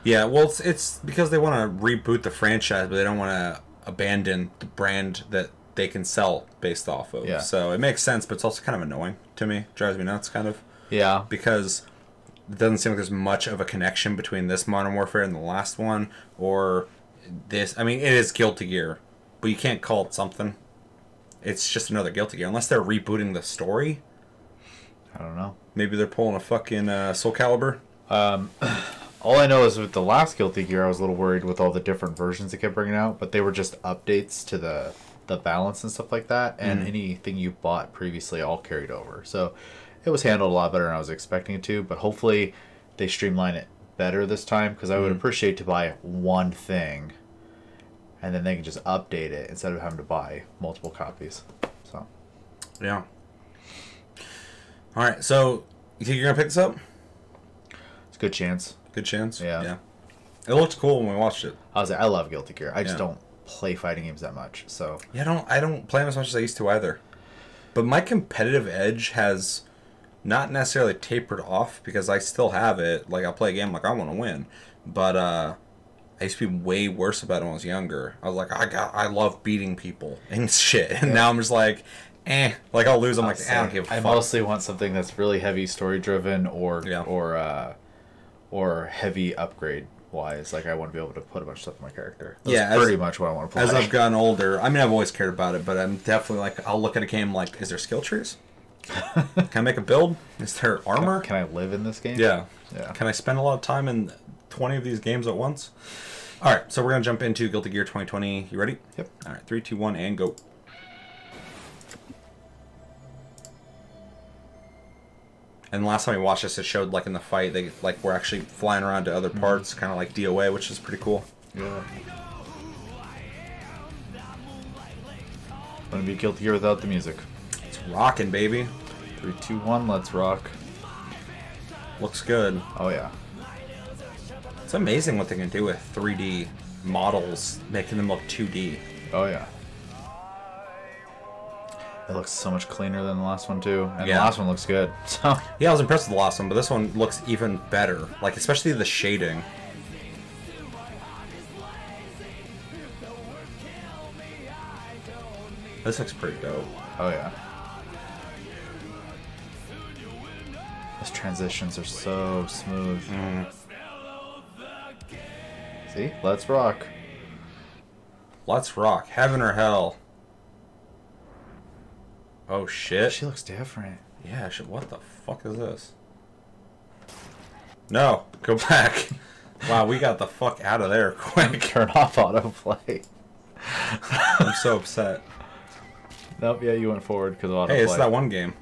Yeah, well, it's because they want to reboot the franchise, but they don't want to abandon the brand that they can sell based off of. Yeah. So it makes sense, but it's also kind of annoying to me. Drives me nuts, kind of. Yeah. Because it doesn't seem like there's much of a connection between this Modern Warfare and the last one, or this. I mean, it is Guilty Gear, but you can't call it something. It's just another Guilty Gear, unless they're rebooting the story. I don't know. Maybe they're pulling a fucking Soul Calibur. All I know is with the last Guilty Gear, I was a little worried with all the different versions they kept bringing out, but they were just updates to the balance and stuff like that, and anything you bought previously all carried over. So it was handled a lot better than I was expecting it to, but hopefully they streamline it better this time, because I would appreciate to buy one thing, and then they can just update it instead of having to buy multiple copies. So Yeah. All right, so you think you're going to pick this up? it's a good chance. Good chance. Yeah. It looked cool when we watched it. I love Guilty Gear. I just Yeah. don't play fighting games that much. So Yeah, I don't play them as much as I used to either. But my competitive edge has not necessarily tapered off, because I still have it. Like, I'll play a game like I want to win. But I used to be way worse about it when I was younger. I was like, I love beating people and shit. And now I'm just like, like I'll lose. I'm like, I don't give a fuck. I mostly want something that's really heavy story driven or heavy upgrade wise. Like, I want to be able to put a bunch of stuff in my character. That's pretty much what I want to play. As I've gotten older, I mean, I've always cared about it, but I'm definitely like, I'll look at a game like, is there skill trees? Can I make a build? Is there armor? Can I live in this game? Yeah. Yeah. Can I spend a lot of time in 20 of these games at once? All right, so we're going to jump into Guilty Gear 2020. You ready? Yep. All right, 3, 2, 1, and go. And last time we watched this, it showed, like, in the fight, they, like, were actually flying around to other parts, kind of like DOA, which is pretty cool. Yeah. Wouldn't be Guilty Gear without the music. It's rocking, baby. 3, 2, 1, let's rock. Looks good. Oh yeah. It's amazing what they can do with 3D models, making them look 2D. Oh yeah. It looks so much cleaner than the last one too, and Yeah. the last one looks good. So Yeah, I was impressed with the last one, but this one looks even better. Like, especially the shading. This looks pretty dope. oh yeah. Those transitions are so smooth. See? Let's rock. Let's rock. Heaven or hell. Oh shit. She looks different. Yeah, what the fuck is this? No, go back. Wow, we got the fuck out of there quick. Turn off autoplay. I'm so upset. Nope, yeah, you went forward because of autoplay. Hey, it's that one game.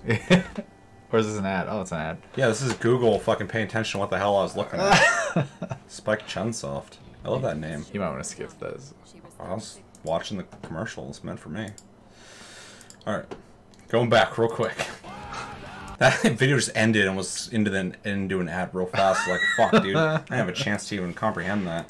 Or is this an ad? Oh, it's an ad. Yeah, this is Google fucking paying attention to what the hell I was looking at. Spike Chunsoft. I love that name. You might want to skip this. I was watching the commercials meant for me. Alright. Going back real quick. That video just ended and was into an ad real fast. Like, fuck, dude. I didn't have a chance to even comprehend that.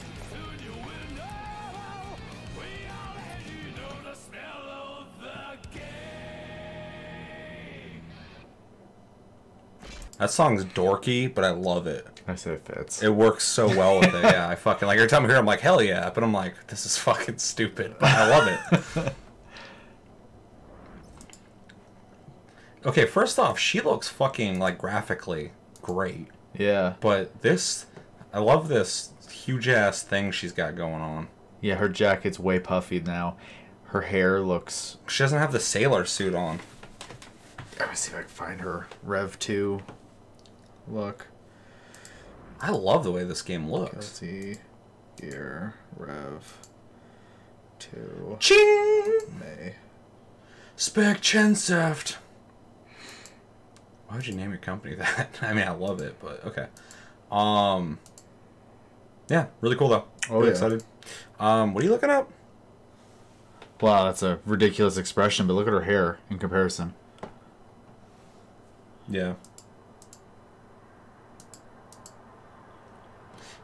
That song's dorky, but I love it. I said it fits. It works so well with it. Yeah, I fucking like every time I hear it, I'm like, hell yeah. But I'm like, this is fucking stupid. But I love it. Okay, first off, she looks fucking like graphically great. Yeah. But this, I love this huge ass thing she's got going on. Yeah, her jacket's way puffy now. Her hair looks... She doesn't have the sailor suit on. Let me see if I can find her Rev 2 look. I love the way this game looks. Guilty Gear Rev 2 Ching! May. Spec Chensoft. Why would you name your company that? I mean, I love it, but okay. Yeah, really cool though. Oh, Really yeah. excited. What are you looking up? Wow, that's a ridiculous expression, but look at her hair in comparison. Yeah.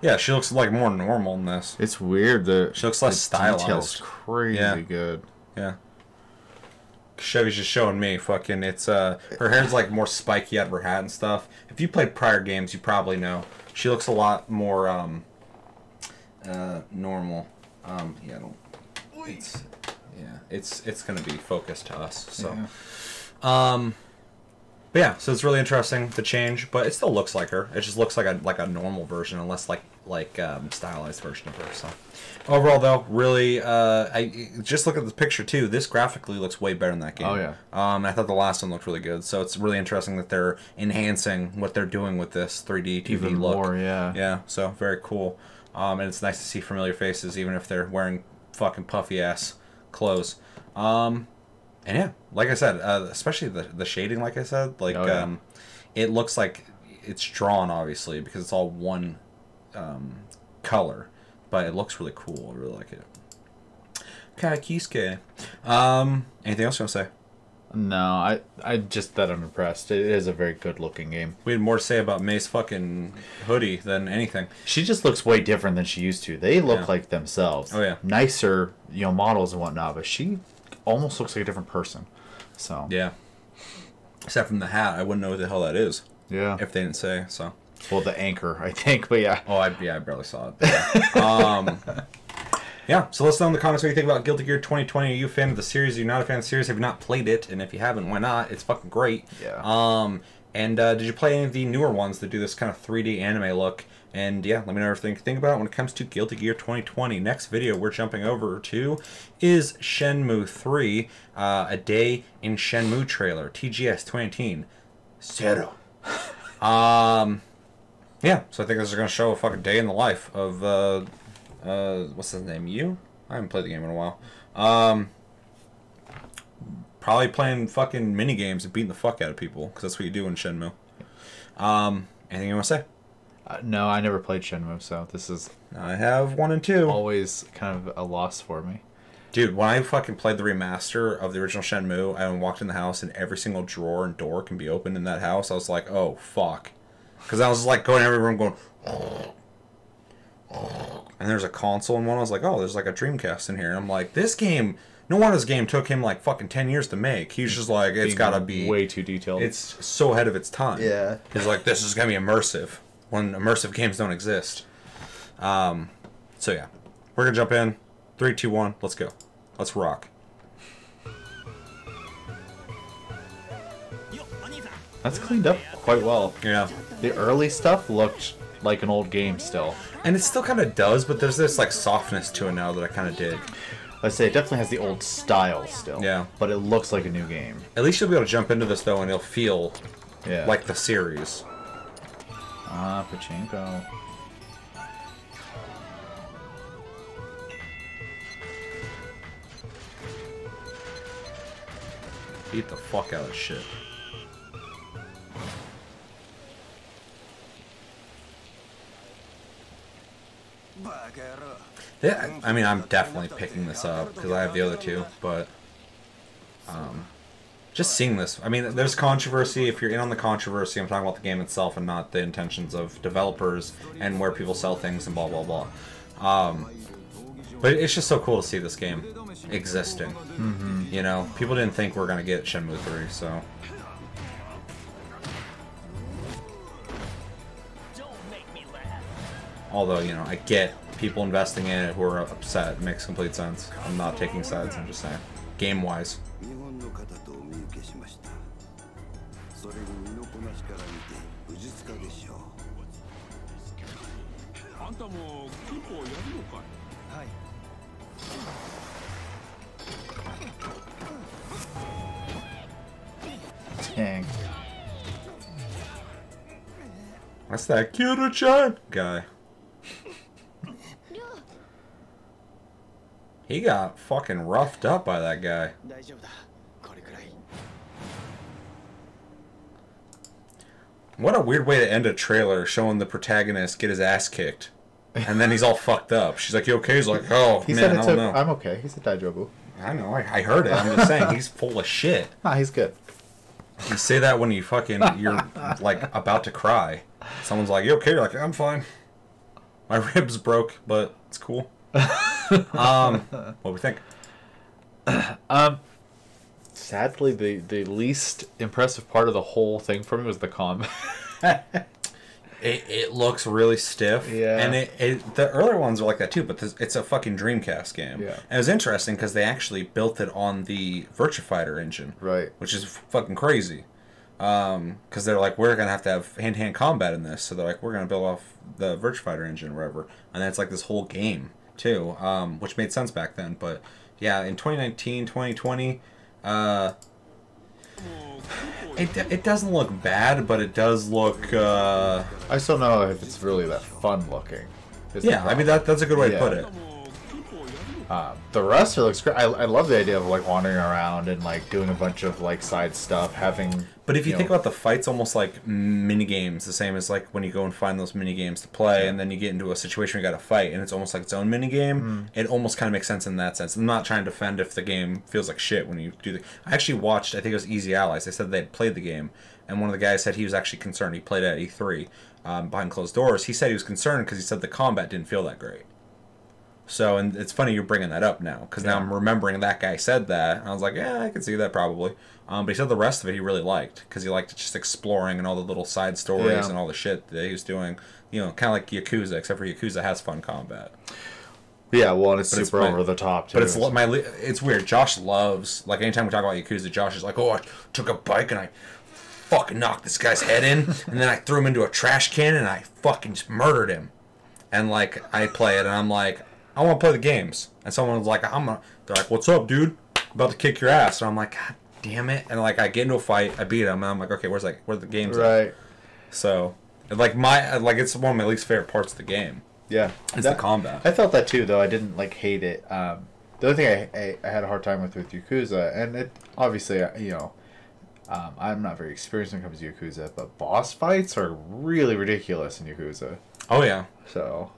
Yeah, she looks like more normal in this. It's weird. She looks less stylized. Detail's crazy Yeah. good. Yeah. Chevy's just showing me fucking it's her hair's like more spiky out of her hat and stuff. If you played prior games, you probably know. She looks a lot more normal. Yeah, it's gonna be focused to us. So Yeah. but yeah, so it's really interesting the change, but it still looks like her. It just looks like a normal version, unless like stylized version of her. So overall, though, really, I just look at the picture too. This graphically looks way better than that game. Oh, yeah. I thought the last one looked really good. So it's really interesting that they're enhancing what they're doing with this 3D TV Even look. more, yeah. Yeah. So very cool. And it's nice to see familiar faces, even if they're wearing fucking puffy ass clothes. And yeah, like I said, especially the shading, like I said, like Oh, yeah. it looks like it's drawn, obviously, because it's all one color, but it looks really cool. I really like it. Kakiske. Anything else you want to say? No, I just that I'm impressed. It is a very good looking game. We had more to say about May's fucking hoodie than anything. She just looks way different than she used to. They look Yeah. like themselves. Oh, yeah. Nicer, models and whatnot, but she almost looks like a different person. So Yeah. Except from the hat, I wouldn't know what the hell that is yeah. if they didn't say. So. Well, the anchor, I think, but yeah. Oh, I barely saw it. But yeah. Yeah, so let us know in the comments what you think about Guilty Gear 2020. Are you a fan of the series? Are you not a fan of the series? Have you not played it? And if you haven't, why not? It's fucking great. Yeah. And did you play any of the newer ones that do this kind of 3D anime look? And yeah, let me know everything you think about it when it comes to Guilty Gear 2020. Next video we're jumping over to is Shenmue 3, A Day in Shenmue trailer, TGS 2018. Zero. Yeah, so I think this is going to show a fucking day in the life of, what's his name, Yu? I haven't played the game in a while. Probably playing fucking mini games and beating the fuck out of people, because that's what you do in Shenmue. Anything you want to say? No, I never played Shenmue, so this is I have 1 and 2. always kind of a loss for me. Dude, when I fucking played the remaster of the original Shenmue, I walked in the house and every single drawer and door can be opened in that house. I was like, oh, fuck. Because I was like going in every room going... And there's a console in one. I was like, oh, there's like a Dreamcast in here. And I'm like, this game... No wonder this game took him like fucking 10 years to make. He's just like, it's gotta be... way too detailed. It's so ahead of its time. Yeah. He's like, this is gonna be immersive. When immersive games don't exist. So yeah. We're gonna jump in. 3, 2, 1. Let's go. Let's rock. That's cleaned up quite well. Yeah. The early stuff looked like an old game still. And it still kind of does, but there's this like softness to it now that I kind of dig. Let's say it definitely has the old style still. Yeah. But it looks like a new game. At least you'll be able to jump into this though, and it'll feel Yeah. like the series. Ah, pachinko. Beat the fuck out of shit. Yeah, I mean, I'm definitely picking this up because I have the other two, but just seeing this, I mean, there's controversy. If you're in on the controversy, I'm talking about the game itself and not the intentions of developers and where people sell things and blah blah blah. But it's just so cool to see this game existing. Mm-hmm. You know, people didn't think we were gonna get Shenmue 3, so. Although, you know, I get people investing in it who are upset. It makes complete sense. I'm not taking sides, I'm just saying. Game-wise. Dang. That's that Kyoto-chan guy. He got fucking roughed up by that guy. What a weird way to end a trailer, showing the protagonist get his ass kicked. And then he's all fucked up. She's like, you okay? He's like, oh, He man, said I it don't took, know. I'm okay. He said Daijobu. I know, I heard it. I'm just saying, he's full of shit. Nah, he's good. You say that when you you're like about to cry. Someone's like, you okay? You're like, I'm fine. My ribs broke, but it's cool. What do we think? Sadly, the least impressive part of the whole thing for me was the combat. It looks really stiff. Yeah. And the earlier ones are like that too, but it's a fucking Dreamcast game. Yeah. And it was interesting because they actually built it on the Virtua Fighter engine. Right. Which is fucking crazy. Because they're like, we're going to have hand-to-hand combat in this. So they're like, we're going to build off the Virtua Fighter engine or whatever. And then it's like this whole game too, which made sense back then. But yeah, in 2019, 2020, it doesn't look bad, but it does look... I still don't know if it's really that fun looking. Yeah, I mean, that's a good way to put it. The rest of it looks great. I love the idea of like wandering around and like doing a bunch of like side stuff, having... But if you think about the fights, almost like mini games, the same as like when you go and find those mini games to play, and then you get into a situation where you got to fight, and it's almost like its own mini game. It almost kind of makes sense in that sense. I'm not trying to defend if the game feels like shit when you do the. I actually watched. I think it was Easy Allies. They said they had played the game, and one of the guys said he was actually concerned. He played it at E3 behind closed doors. He said he was concerned because he said the combat didn't feel that great. So, and it's funny you're bringing that up now, because now I'm remembering that guy said that, and I was like, yeah, I can see that probably. But he said the rest of it he really liked, because he liked just exploring and all the little side stories and all the shit that he was doing. You know, kind of like Yakuza, except for Yakuza has fun combat. Yeah, well, and it's super over the top, too. But it's weird. Josh loves, like, anytime we talk about Yakuza, Josh is like, oh, I took a bike and I fucking knocked this guy's head in, and then I threw him into a trash can and I fucking just murdered him. And, like, I play it and I'm like, I want to play the games. And someone's like, they're like, what's up, dude? I'm about to kick your ass. And I'm like, God damn it. And like, I get into a fight, I beat him, and I'm like, okay, where's the games at? So, like, it's one of my least favorite parts of the game. Yeah. It's the combat. I felt that too, though. I didn't, like, hate it. The other thing I had a hard time with Yakuza, and it, obviously, you know, I'm not very experienced when it comes to Yakuza, but boss fights are really ridiculous in Yakuza. Oh yeah. So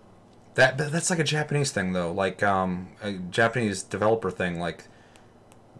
that's like a Japanese thing though, like a Japanese developer thing. Like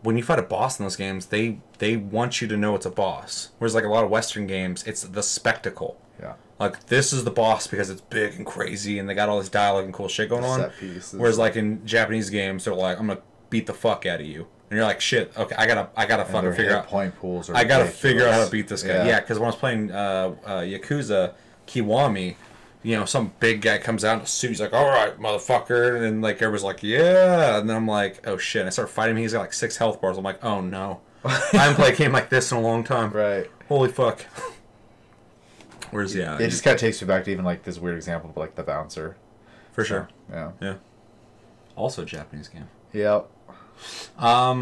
when you fight a boss in those games, they want you to know it's a boss. Whereas like a lot of Western games, it's the spectacle. yeah, Like this is the boss because it's big and crazy and they got all this dialogue and cool shit going on. set pieces. Whereas like in Japanese games, they're like, I'm gonna beat the fuck out of you, and you're like, shit, okay, I gotta and fucking their figure hit out. point pools are I gotta ridiculous. figure out how to beat this guy. Yeah. Yeah, because when I was playing Yakuza Kiwami, you know, some big guy comes out in a suit. He's like, "All right, motherfucker," and then like everybody's like, "Yeah," and then I'm like, "Oh shit!" And I start fighting him. He's got like 6 health bars. I'm like, "Oh no, I haven't played a game like this in a long time." Right. Holy fuck. Whereas yeah, It just kind of takes me back to even like this weird example of like the bouncer. for sure. Yeah. Yeah. Also a Japanese game. Yep. I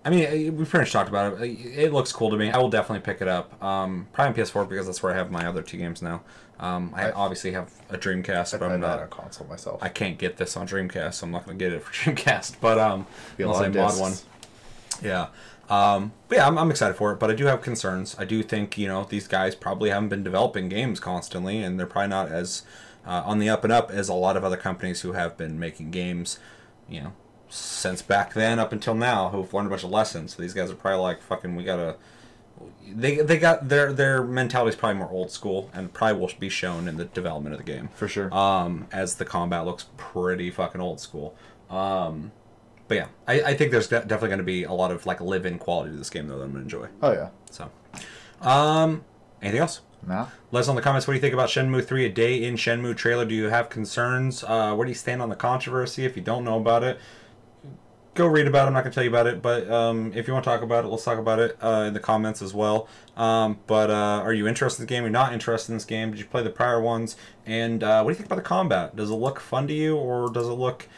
mean, we pretty much talked about it. It looks cool to me. I will definitely pick it up. Probably on PS4 because that's where I have my other 2 games now. I obviously have a Dreamcast, but I'm that not. on console myself. I can't get this on Dreamcast, so I'm not going to get it for Dreamcast. But Be a unless lot I of mod one. discs. Yeah. But yeah, I'm excited for it, but I do have concerns. I do think, you know, these guys probably haven't been developing games constantly, and they're probably not as on the up and up as a lot of other companies who have been making games, you know, since back then up until now, who've learned a bunch of lessons. So these guys are probably like, fucking, we gotta... They got their mentality is probably more old school, and probably will be shown in the development of the game. For sure. As the combat looks pretty fucking old school. But yeah, I think there's definitely going to be a lot of like live-in quality to this game though that I'm going to enjoy. Oh yeah. So, anything else? No. Let us know in the comments what do you think about Shenmue 3, a day in Shenmue trailer. Do you have concerns? Where do you stand on the controversy? If you don't know about it, go read about it. I'm not going to tell you about it, but if you want to talk about it, let's talk about it in the comments as well. But are you interested in this game? Are you not interested in this game? Did you play the prior ones? And what do you think about the combat? Does it look fun to you, or does it look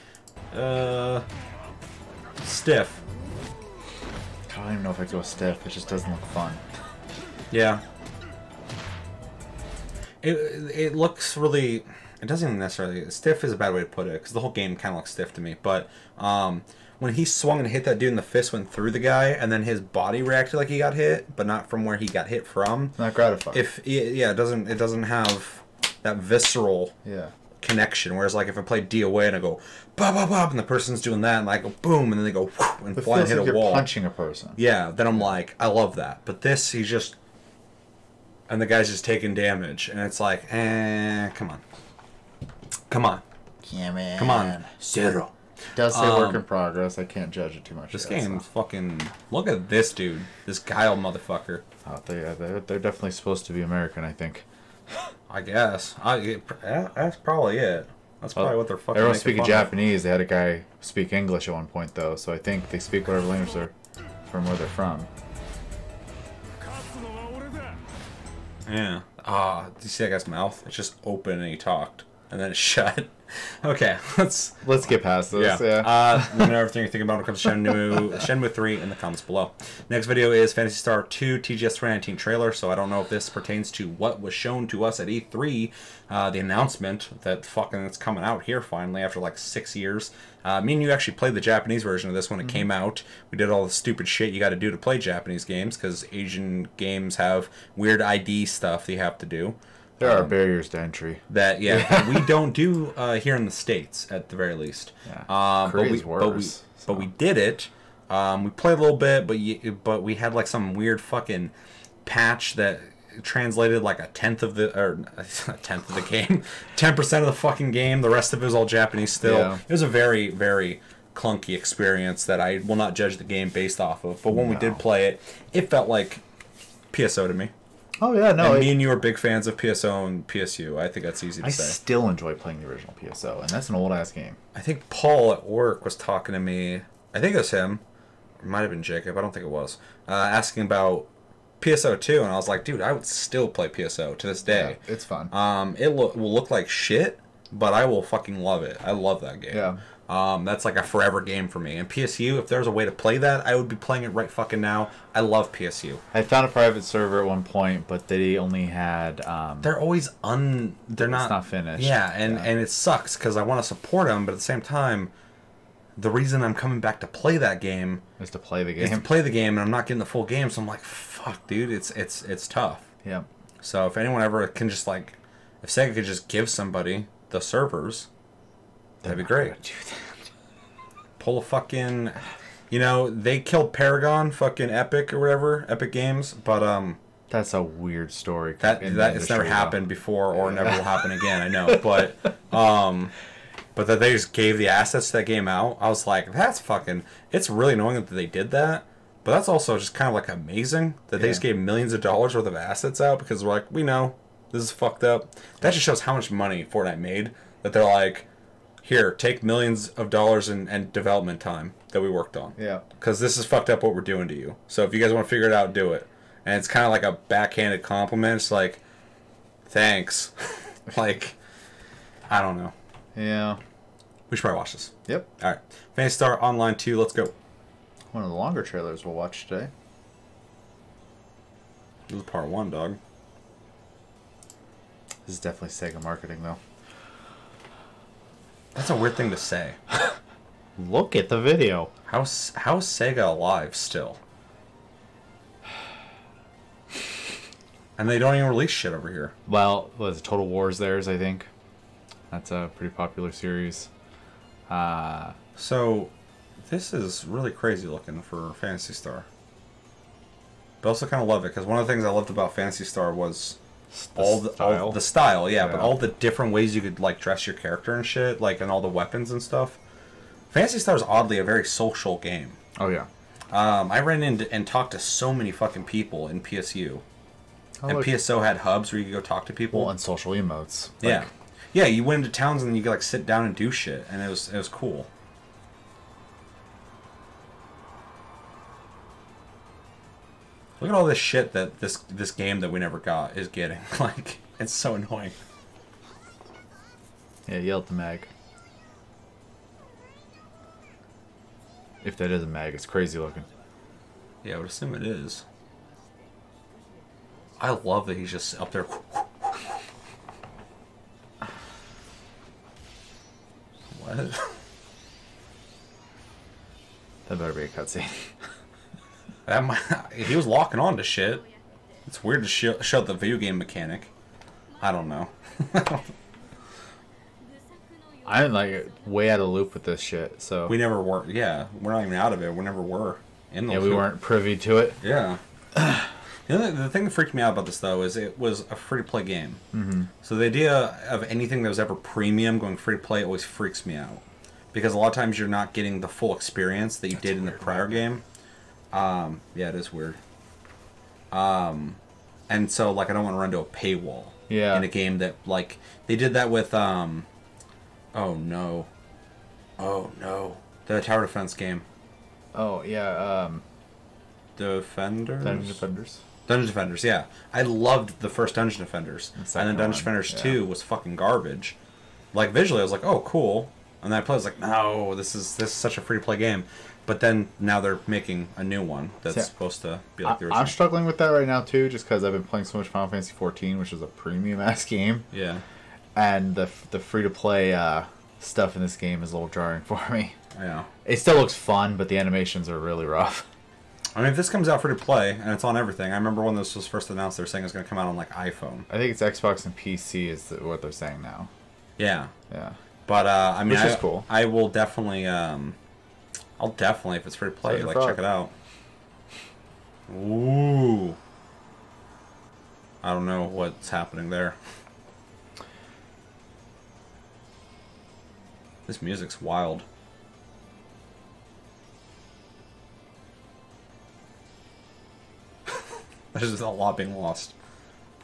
stiff? I don't even know if I go stiff. It just doesn't look fun. Yeah. It looks really... It doesn't even necessarily... Stiff is a bad way to put it, because the whole game kind of looks stiff to me. But when he swung and hit that dude and the fist went through the guy, and then his body reacted like he got hit, but not from where he got hit from. Not gratifying. It doesn't have that visceral... Yeah. connection, whereas like if I play DOA and I go bop bop bop and the person's doing that and I go boom and then they go whoosh, and It fly and feels hit like a you're wall, punching a person. yeah, then I'm like, I love that. But this, he's just, and the guy's just taking damage, and it's like, come on, Yeah, man. come on, zero. It does say work in progress. I can't judge it too much. This yet, game, so. fucking, look at this dude, this Guile motherfucker. Oh, they're definitely supposed to be American, I think. I guess that's probably it. That's probably what they're fucking. Everyone's making speaking fun of. Japanese. They had a guy speak English at one point, though, so I think they speak whatever language they're from where they're from. Yeah. Do you see that guy's mouth? It's just open and he talked, and then it's shut. Okay, let's get past this. Yeah. let me know everything you're thinking about when it comes to Shenmue 3 in the comments below. Next video is Phantasy Star 2 TGS 2019 trailer, so I don't know if this pertains to what was shown to us at E3, the announcement that fucking it's coming out here finally after like 6 years. Me and you actually played the Japanese version of this when it came out. We did all the stupid shit you got to do to play Japanese games, because Asian games have weird ID stuff that you have to do. There are barriers to entry. That we don't do here in the States at the very least. Yeah. Korea's worse. But we did it. We played a little bit, but we had like some weird fucking patch that translated like a tenth of the game, 10% of the fucking game. The rest of it was all Japanese still. Yeah. It was a very, very clunky experience that I will not judge the game based off of. But when we did play it, it felt like PSO to me. Oh yeah, no. And me and you are big fans of PSO and PSU. I think that's easy to say. I still enjoy playing the original PSO, and that's an old ass game. I think Paul at work was talking to me. I think it was him. It might have been Jacob. I don't think it was. Asking about PSO 2, and I was like, dude, I would still play PSO to this day. Yeah, it's fun. It will look like shit, but I will fucking love it. I love that game. Yeah. That's like a forever game for me. And PSU, if there's a way to play that, I would be playing it right fucking now. I love PSU. I found a private server at one point, but they only had. They're always they're not. It's not finished. Yeah, and it sucks because I want to support them, but at the same time, the reason I'm coming back to play that game Is to play the is to game. play the game, and I'm not getting the full game. So I'm like, fuck, dude, it's tough. Yeah. So if anyone ever can just like, if Sega could just give somebody the servers, that'd be great. Pull a fucking, you know, they killed Paragon, fucking Epic or whatever, Epic Games, but That's a weird story. that in the that it's never industry, though. happened before or never will happen again. I know, but that they just gave the assets to that game out. I was like, that's fucking. It's really annoying that they did that, but that's also just kind of like amazing that they just gave millions of dollars worth of assets out because we're like, we know this is fucked up. That just shows how much money Fortnite made. That they're like, here, take millions of dollars and development time that we worked on. Yeah. Because this is fucked up what we're doing to you. So if you guys want to figure it out, do it. And it's kind of like a backhanded compliment. It's like, thanks. Like, I don't know. Yeah. We should probably watch this. Yep. All right. Phantasy Star Online 2, let's go. One of the longer trailers we'll watch today. This is part 1, dog. This is definitely Sega marketing, though. That's a weird thing to say. Look at the video. How's Sega alive still? And they don't even release shit over here. Well, was it Total War's theirs, I think. That's a pretty popular series. So, this is really crazy looking for Phantasy Star. But I also kind of love it, because one of the things I loved about Phantasy Star was all the style, yeah, but all the different ways you could like dress your character and shit, like, and all the weapons and stuff. Phantasy Star is oddly a very social game. Oh, yeah. I ran in and talked to so many fucking people in PSU. And PSO had hubs where you could go talk to people. Well, and social emotes. Yeah. Yeah, you went into towns and then you could like sit down and do shit, and it was cool. Look at all this shit that this game that we never got is getting. Like, it's so annoying. Yeah, yell at the mag. If that is a mag, it's crazy looking. Yeah, I would assume it is. I love that he's just up there. What? That better be a cutscene. That might, he was locking on to shit. It's weird to show the video game mechanic. I don't know. I'm like way out of the loop with this shit, so... We never were. Yeah, we're not even out of it. We never were in the Yeah, we weren't privy to it. Yeah. The thing that freaked me out about this, though, is it was a free-to-play game. Mm-hmm. So the idea of anything that was ever premium going free-to-play always freaks me out. Because a lot of times you're not getting the full experience that you did in the prior game. Yeah, it is weird. And so, like, I don't want to run to a paywall. Yeah. In a game that, like, they did that with, oh no. Oh no. The tower defense game. Oh, yeah, Defenders? Dungeon Defenders. Dungeon Defenders, yeah. I loved the first Dungeon Defenders. And then Dungeon Defenders 2 was fucking garbage. Like, visually, I was like, oh, cool. And then I played, I was like, no, this is such a free-to-play game. But then, now they're making a new one that's supposed to be like the original. I'm struggling with that right now, too, just because I've been playing so much Final Fantasy XIV, which is a premium-ass game. Yeah. And the free-to-play stuff in this game is a little jarring for me. Yeah. It still looks fun, but the animations are really rough. I mean, if this comes out free to play and it's on everything, I remember when this was first announced, they were saying it was going to come out on like iPhone. I think it's Xbox and PC is what they're saying now. Yeah. Yeah. But I mean, which is cool. I will definitely, I'll definitely, if it's free to play, like check it out. Ooh. I don't know what's happening there. This music's wild. There's just a lot being lost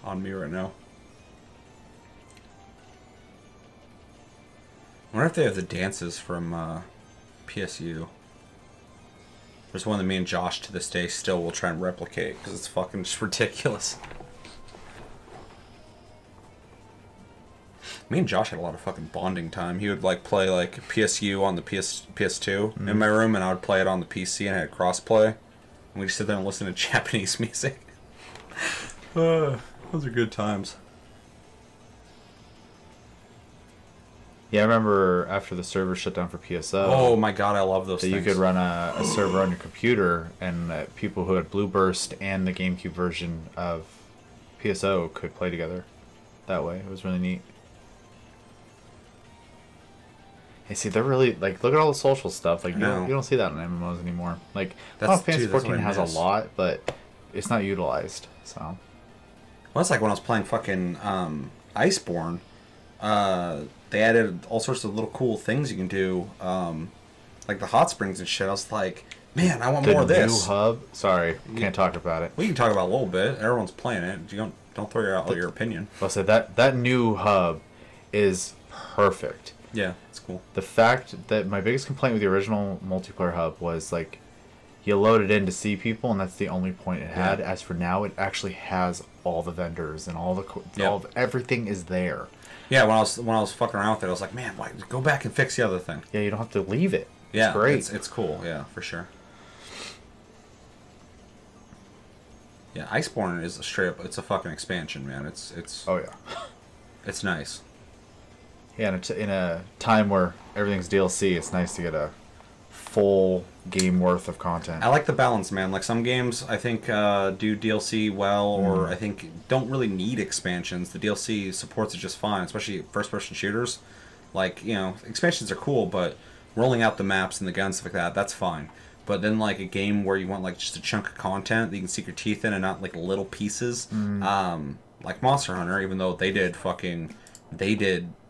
on me right now. I wonder if they have the dances from PSU. There's one that me and Josh to this day still will try and replicate because it's fucking just ridiculous. Me and Josh had a lot of fucking bonding time. He would like play like PSU on the PS2 in my room, and I would play it on the PC, and I had crossplay. And we just sit there and listen to Japanese music. Those are good times. Yeah, I remember after the server shut down for PSO. Oh my god, I love those that things. you could run a server on your computer, and people who had Blue Burst and the GameCube version of PSO could play together that way. It was really neat. Hey, see, they're really, like, look at all the social stuff. Like, you don't see that in MMOs anymore. Like, Final Fantasy 14 has a lot, but it's not utilized, so. Well, it's like when I was playing fucking Iceborne, they added all sorts of little cool things you can do, like the hot springs and shit. I was like, man, I want more of this. The new hub? Sorry, can't talk about it. We can talk about it a little bit. Everyone's playing it. You don't throw out your opinion. I'll say that new hub is perfect. Yeah, it's cool. The fact that my biggest complaint with the original multiplayer hub was, like, you load it in to see people, and that's the only point it had. As for now, it actually has all the vendors and everything is there. Yeah, when I was fucking around with it, I was like, man, why go back and fix the other thing? Yeah, you don't have to leave it. Yeah, it's great. It's cool. Yeah, for sure. Yeah, Iceborne is a straight up. It's a fucking expansion, man. It's. Oh yeah. It's nice. Yeah, in a time where everything's DLC, it's nice to get a full game worth of content. I like the balance, man. Like some games, I think do DLC well, or I think don't really need expansions. The DLC supports it just fine, especially first-person shooters. Like, you know, expansions are cool, but rolling out the maps and the guns, stuff like that, that's fine. But then, like, a game where you want, like, just a chunk of content that you can sink your teeth in and not, like, little pieces, like Monster Hunter, even though they did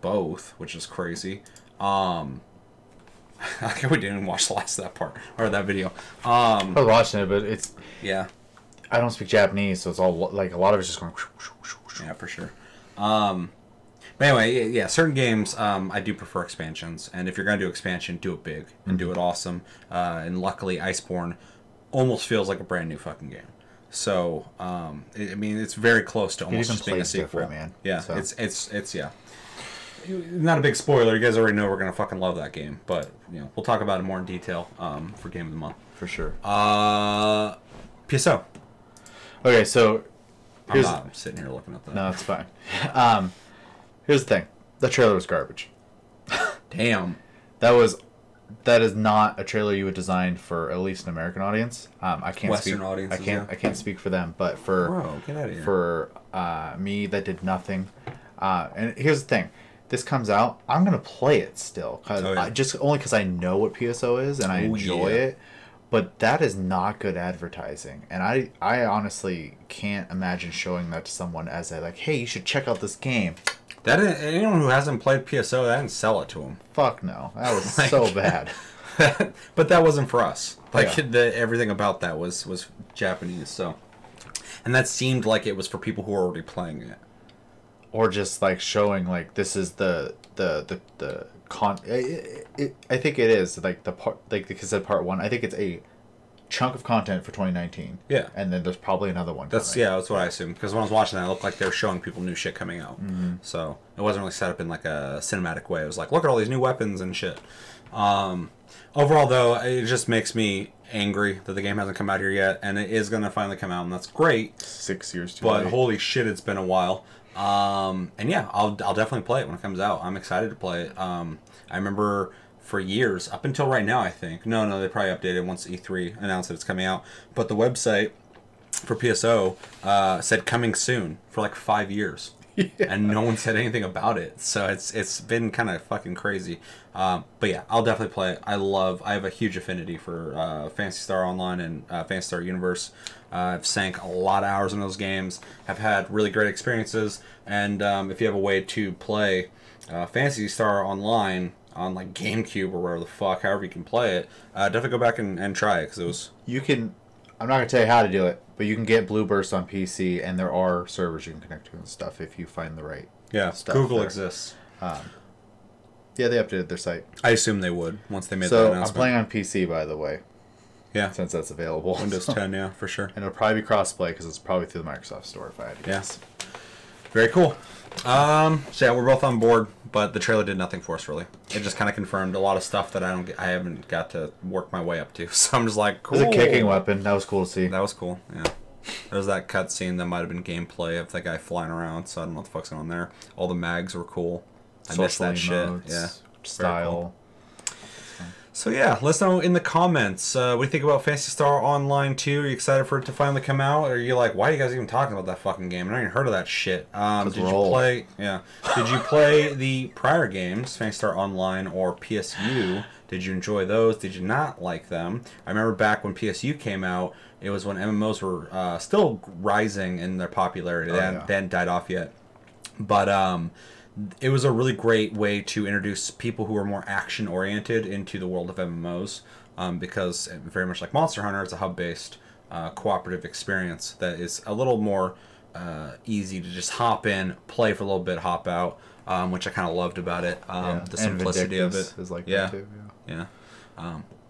both, which is crazy. I think we didn't even watch the last of that part, or that video. I was watching it, but it's... Yeah. I don't speak Japanese, so it's all, like, a lot of it's just going... Yeah, for sure. But anyway, yeah, certain games, I do prefer expansions. And if you're going to do expansion, do it big and do it awesome. And luckily, Iceborne almost feels like a brand new fucking game. So, I mean, it's very close to almost just being a sequel. Man. Yeah, so. it's yeah. Not a big spoiler. You guys already know we're going to fucking love that game. But, you know, we'll talk about it more in detail for Game of the Month. For sure. PSO. Okay, so... I'm not sitting here looking at that. No, it's fine. Here's the thing. The trailer was garbage. Damn. That is not a trailer you would design for at least an American audience. I can't Western speak. audiences, I can't speak for them, but for Bro, get out of here. For me, that did nothing. And here's the thing. This comes out, I'm gonna play it still, just only because I know what PSO is and I enjoy it. But that is not good advertising, and I honestly can't imagine showing that to someone as a, like, hey, you should check out this game. That anyone who hasn't played PSO, that didn't sell it to them. Fuck no, that was so bad. But that wasn't for us. Like Yeah. Everything about that was Japanese. So, and that seemed like it was for people who were already playing it, Or just like showing like this is the I think it is like the part, like I said, part one. I think it's a chunk of content for 2019. Yeah, and then there's probably another one. That's what I assumed, because when I was watching that, it looked like they were showing people new shit coming out. So it wasn't really set up in like a cinematic way. It was like, look at all these new weapons and shit. Overall, though, it just makes me angry that the game hasn't come out here yet, and it is gonna finally come out, and that's great. 6 years too But late. holy shit, it's been a while. And yeah, I'll definitely play it when it comes out. I'm excited to play it. I remember for years, up until right now, I think. No, they probably updated once E3 announced that it's coming out. But the website for PSO said coming soon for like 5 years. Yeah. And no one said anything about it. So it's been kind of fucking crazy. But yeah, I'll definitely play it. I have a huge affinity for Phantasy Star Online and Phantasy Star Universe. I've sank a lot of hours in those games. Have had really great experiences. And if you have a way to play Phantasy Star Online on like GameCube or wherever the fuck, however you can play it, definitely go back and try it, because it was... You can... I'm not going to tell you how to do it, but you can get Blue Burst on PC, and there are servers you can connect to and stuff if you find the right stuff. Google there. exists. Yeah, they updated their site. I assume they would once they made that So announcement. I'm playing on PC, by the way. Yeah. Since that's available. Windows 10, yeah, for sure. And it'll probably be crossplay because it's probably through the Microsoft Store, if I had to guess. Very cool. So yeah, we're both on board, but the trailer did nothing for us, really. It just kind of confirmed a lot of stuff that I haven't got to work my way up to. So I'm just like, cool. It was a kicking weapon. That was cool to see. That was cool, yeah. There was that cutscene that might have been gameplay of the guy flying around, so I don't know what the fuck's going on there. All the mags were cool. I missed that shit. Emotes, Yeah. style. So yeah, let us know in the comments. What do you think about Phantasy Star Online 2? Are you excited for it to finally come out? Or are you like, why are you guys even talking about that fucking game? I never even heard of that shit. Did you play? Yeah. Did you play the prior games, Phantasy Star Online or PSU? Did you enjoy those? Did you not like them? I remember back when PSU came out, it was when MMOs were still rising in their popularity. They hadn't died off yet. But it was a really great way to introduce people who are more action-oriented into the world of MMOs, because very much like Monster Hunter, it's a hub-based cooperative experience that is a little more easy to just hop in, play for a little bit, hop out, which I kind of loved about it. The simplicity of it. Is like that too, yeah.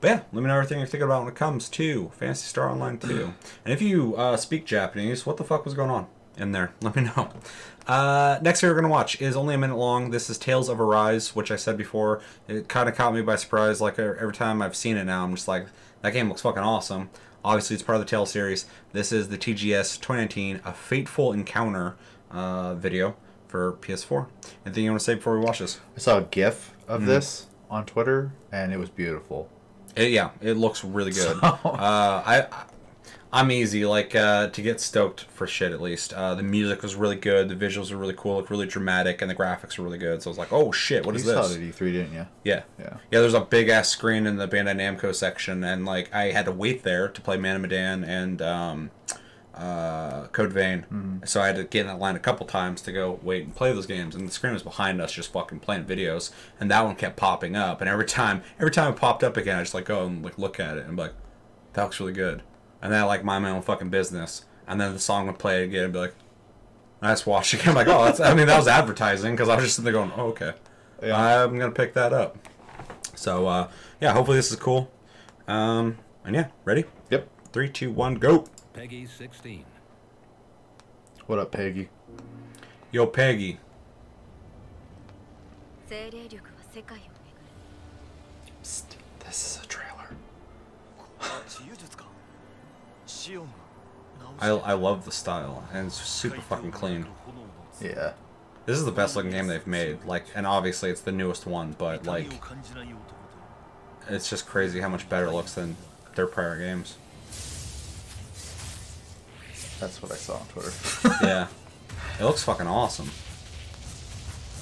But yeah, let me know everything you think about when it comes to Phantasy Star Online 2. And if you speak Japanese, what the fuck was going on in there? Let me know. Next video we're going to watch is only a minute long. This is Tales of Arise, which I said before. It kind of caught me by surprise. Like, every time I've seen it now, I'm just like, that game looks fucking awesome. Obviously, it's part of the Tales series. This is the TGS 2019 A Fateful Encounter video for PS4. Anything you want to say before we watch this? I saw a GIF of this on Twitter, and it was beautiful. It looks really good. I'm easy, like, to get stoked for shit, at least. The music was really good, the visuals were really cool, looked really dramatic, and the graphics were really good. So I was like, oh shit, what is this? You saw it at E3, didn't you? Yeah. Yeah, there's a big-ass screen in the Bandai Namco section, and, like, I had to wait there to play Man of Medan and Code Vein. So I had to get in that line a couple times to go wait and play those games, and the screen was behind us just fucking playing videos, and that one kept popping up, and every time it popped up again, I just, like, go and, like, look at it, and be like, that looks really good. And then I like mind my own fucking business. And then the song would play again and be like, I just watched it again. I'm like, oh, that was advertising. Because I was just sitting there going, oh, okay. Yeah. I'm going to pick that up. So, yeah, hopefully this is cool. And yeah, ready? Yep. 3, 2, 1, go. Peggy 16. What up, Peggy? Yo, Peggy. Psst, this is a trailer. I love the style, and it's super fucking clean. Yeah. This is the best looking game they've made, like, and obviously it's the newest one, but, like, it's just crazy how much better it looks than their prior games. That's what I saw on Twitter. Yeah. It looks fucking awesome.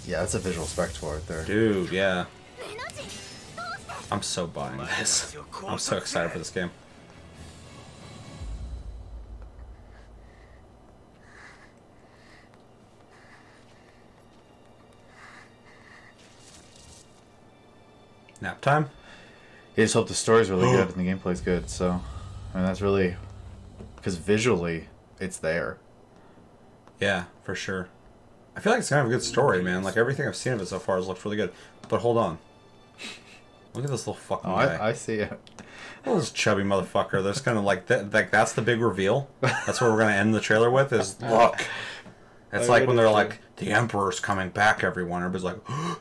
Yeah, that's a visual spectacle right there. Dude, yeah. I'm so buying this. I'm so excited for this game. Nap time? I just hope the story's really good and the gameplay's good, so... I mean, that's really... Because visually, it's there. Yeah, for sure. I feel like it's kind of a good story, man. Like, everything I've seen of it so far has looked really good. But hold on. Look at this little fucking guy. I see it. Look at this chubby motherfucker. There's kind of like that's the big reveal. That's what we're going to end the trailer with, is look. It's like when they're like, the Emperor's coming back, everyone. Everybody's like,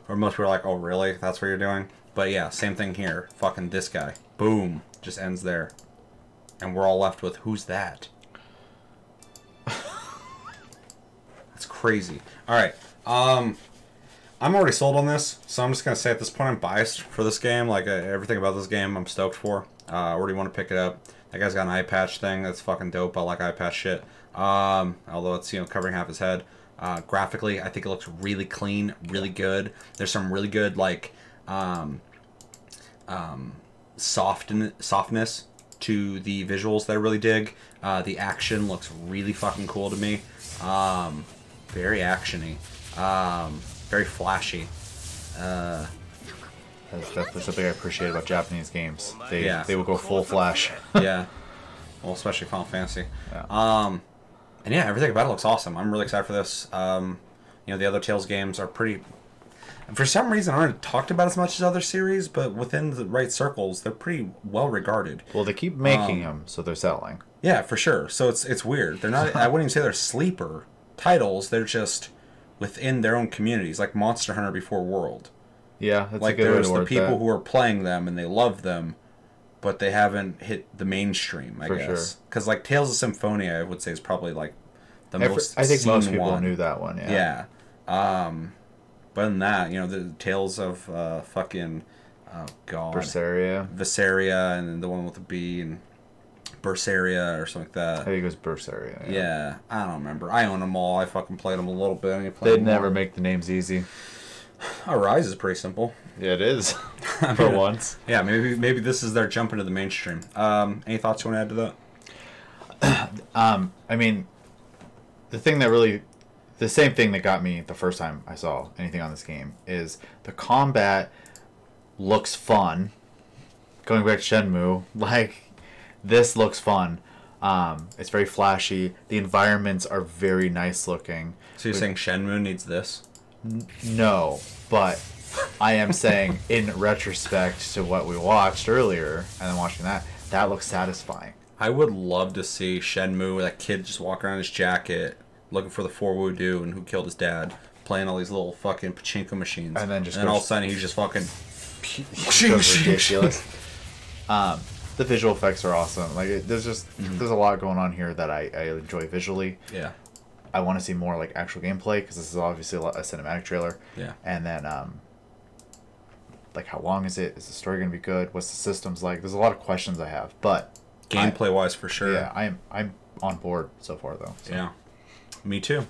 or most people are like, oh, really? That's what you're doing? But yeah, same thing here. Fucking this guy. Boom. Just ends there. And we're all left with, who's that? That's crazy. Alright. I'm already sold on this, so I'm just going to say at this point I'm biased for this game. Like, everything about this game I'm stoked for. I already want to pick it up. That guy's got an eye patch thing. That's fucking dope. I like eye patch shit. Although it's, covering half his head. Graphically, I think it looks really clean, really good. There's some really good, like, softness to the visuals that I really dig. The action looks really fucking cool to me. Very actiony. Very flashy. That's definitely something I appreciate about Japanese games. They will go full flash. Yeah. Well, especially Final Fantasy. Yeah. And yeah, everything about it looks awesome. I'm really excited for this. The other Tales games are pretty... For some reason, I haven't talked about as much as other series, but within the right circles, they're pretty well regarded. Well, they keep making them, so they're selling. Yeah, for sure. So it's weird. They're not... I wouldn't even say they're sleeper titles. They're just within their own communities, like Monster Hunter Before World. Yeah, that's like a good way to word there's the people who are playing them and they love them, but they haven't hit the mainstream, I guess. Because like Tales of Symphonia, I would say, is probably like the most I think seen most people one. knew that one. Yeah. Yeah. But in that, you know, the Tales of fucking, oh god, Visceria, and the one with the B, and Berseria or something like that. I think it goes Berseria. Yeah, I don't remember. I own them all. I fucking played them a little bit. They'd never make the names easy. Rise is pretty simple. Yeah, it is. For once. Yeah, maybe this is their jump into the mainstream. Any thoughts you want to add to that? I mean, the same thing that got me the first time I saw anything on this game is the combat looks fun. Going back to Shenmue, like, this looks fun. It's very flashy. The environments are very nice looking. So you're saying Shenmue needs this? No, but I am saying in retrospect to what we watched earlier and then watching that looks satisfying. I would love to see Shenmue, that kid just walking around his jacket, looking for the 4-woo-doo and who killed his dad, playing all these little fucking pachinko machines. And then all of a sudden he's just fucking... ridiculous. The visual effects are awesome. Like, there's a lot going on here that I enjoy visually. Yeah. I want to see more like actual gameplay because this is obviously a cinematic trailer. Yeah. And then, like, how long is it? Is the story going to be good? What's the systems like? There's a lot of questions I have, but gameplay wise, for sure. Yeah, I'm on board so far though. So. Yeah. Me too.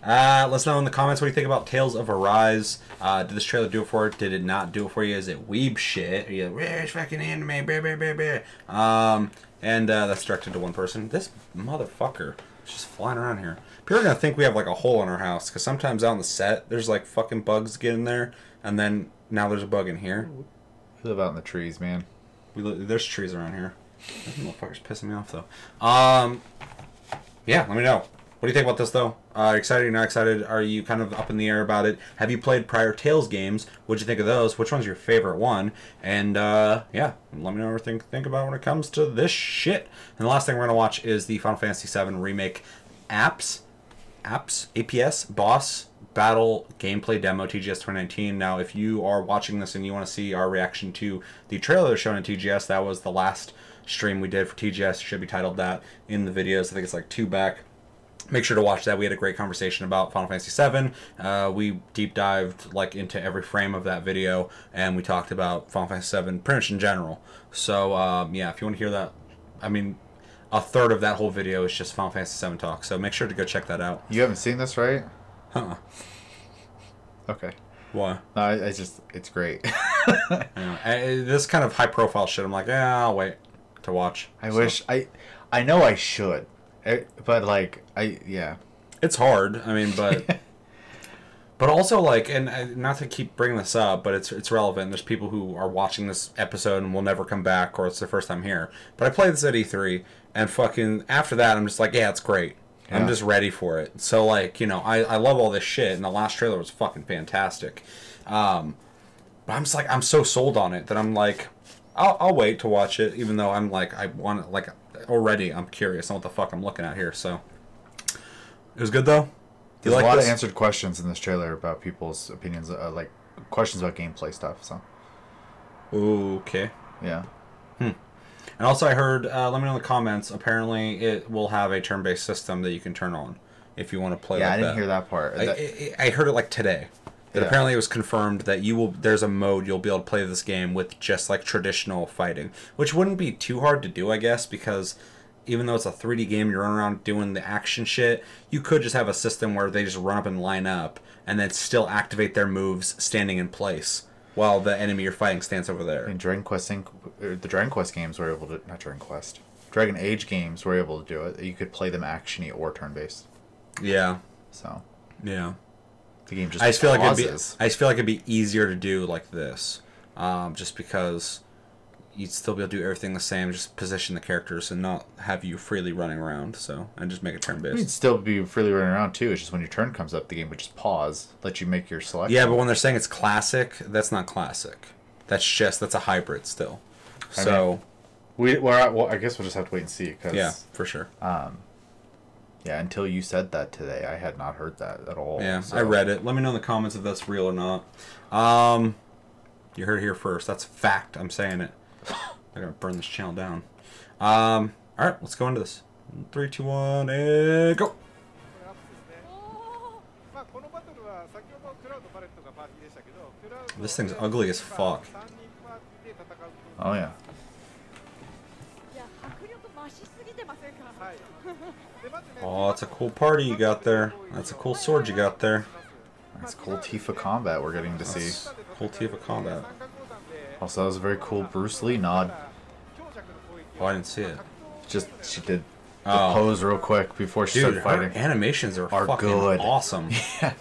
Let us know in the comments what you think about Tales of Arise. Did this trailer do it for it? Did it not do it for you? Is it weeb shit? Are you like, where's fucking anime? Blah, blah, blah, blah. And that's directed to one person. This motherfucker is just flying around here. People are going to think we have like a hole in our house, because sometimes out on the set, there's like fucking bugs getting there, and then now there's a bug in here. We live out in the trees, man. There's trees around here. This motherfucker's pissing me off, though. Yeah, let me know. What do you think about this, though? Excited or not excited? Are you kind of up in the air about it? Have you played prior Tales games? What'd you think of those? Which one's your favorite one? And, yeah, let me know what you think about when it comes to this shit. And the last thing we're going to watch is the Final Fantasy VII Remake APS Boss Battle Gameplay Demo, TGS 2019. Now, if you are watching this and you want to see our reaction to the trailer shown in TGS, that was the last stream we did for TGS. Should be titled that in the videos. I think it's like 2 back. Make sure to watch that. We had a great conversation about Final Fantasy VII. We deep dived like into every frame of that video, and we talked about Final Fantasy VII pretty much in general. So yeah, if you want to hear that, I mean, a third of that whole video is just Final Fantasy VII talk. So make sure to go check that out. You haven't seen this, right? Huh? Okay. Why? No, it's great. This kind of high profile shit, I'm like, yeah, I'll wait to watch. I know I should. But like yeah, it's hard. I mean, but but also like, and not to keep bringing this up, but it's relevant. There's people who are watching this episode and will never come back, or it's their first time here. But I played this at E3, and fucking after that, I'm just like, yeah, it's great. Yeah. I'm just ready for it. So like, you know, I love all this shit, and the last trailer was fucking fantastic. But I'm just like, I'm so sold on it that I'm like, I'll wait to watch it, even though I'm like, I want it, like. Already, I'm curious on what the fuck I'm looking at here. So it was good though. There's a lot of answered questions in this trailer about people's opinions, like questions about gameplay stuff. So okay, yeah. And also, I heard. Let me know in the comments. Apparently, it will have a turn-based system that you can turn on if you want to play. Yeah, like I didn't that. hear that part. I heard it like today. That apparently it was confirmed that there's a mode you'll be able to play this game with just like traditional fighting, which wouldn't be too hard to do, I guess, because even though it's a 3D game, you're running around doing the action shit, you could just have a system where they just run up and line up and then still activate their moves standing in place while the enemy you're fighting stands over there. In Dragon Quest the Dragon Quest games were able to, not Dragon Quest, Dragon Age games were able to do it. You could play them actiony or turn-based. Yeah. So. Yeah. The game just I just feel like it'd be easier to do like this, just because you'd still be able to do everything the same, just position the characters and not have you freely running around. So and just make it turn-based. You'd still be freely running around too. It's just when your turn comes up, the game would just pause, let you make your selection. Yeah, but when they're saying it's classic, that's not classic. That's a hybrid still. So I guess we'll just have to wait and see. Cause, yeah, for sure. Yeah, until you said that today, I had not heard that at all. Yeah, so. I read it. Let me know in the comments if that's real or not. You heard it here first. That's fact. I'm saying it. I gotta burn this channel down. All right, let's go into this. 3, 2, 1, and go. This thing's ugly as fuck. Oh yeah. Oh, that's a cool party you got there. That's a cool sword you got there. That's cool Tifa combat we're getting to see. That's cool Tifa combat. Also, that was a very cool Bruce Lee nod. Oh, I didn't see it. Just she did the Oh. pose real quick before she Dude, started fighting. her animations are fucking good. awesome. Yeah.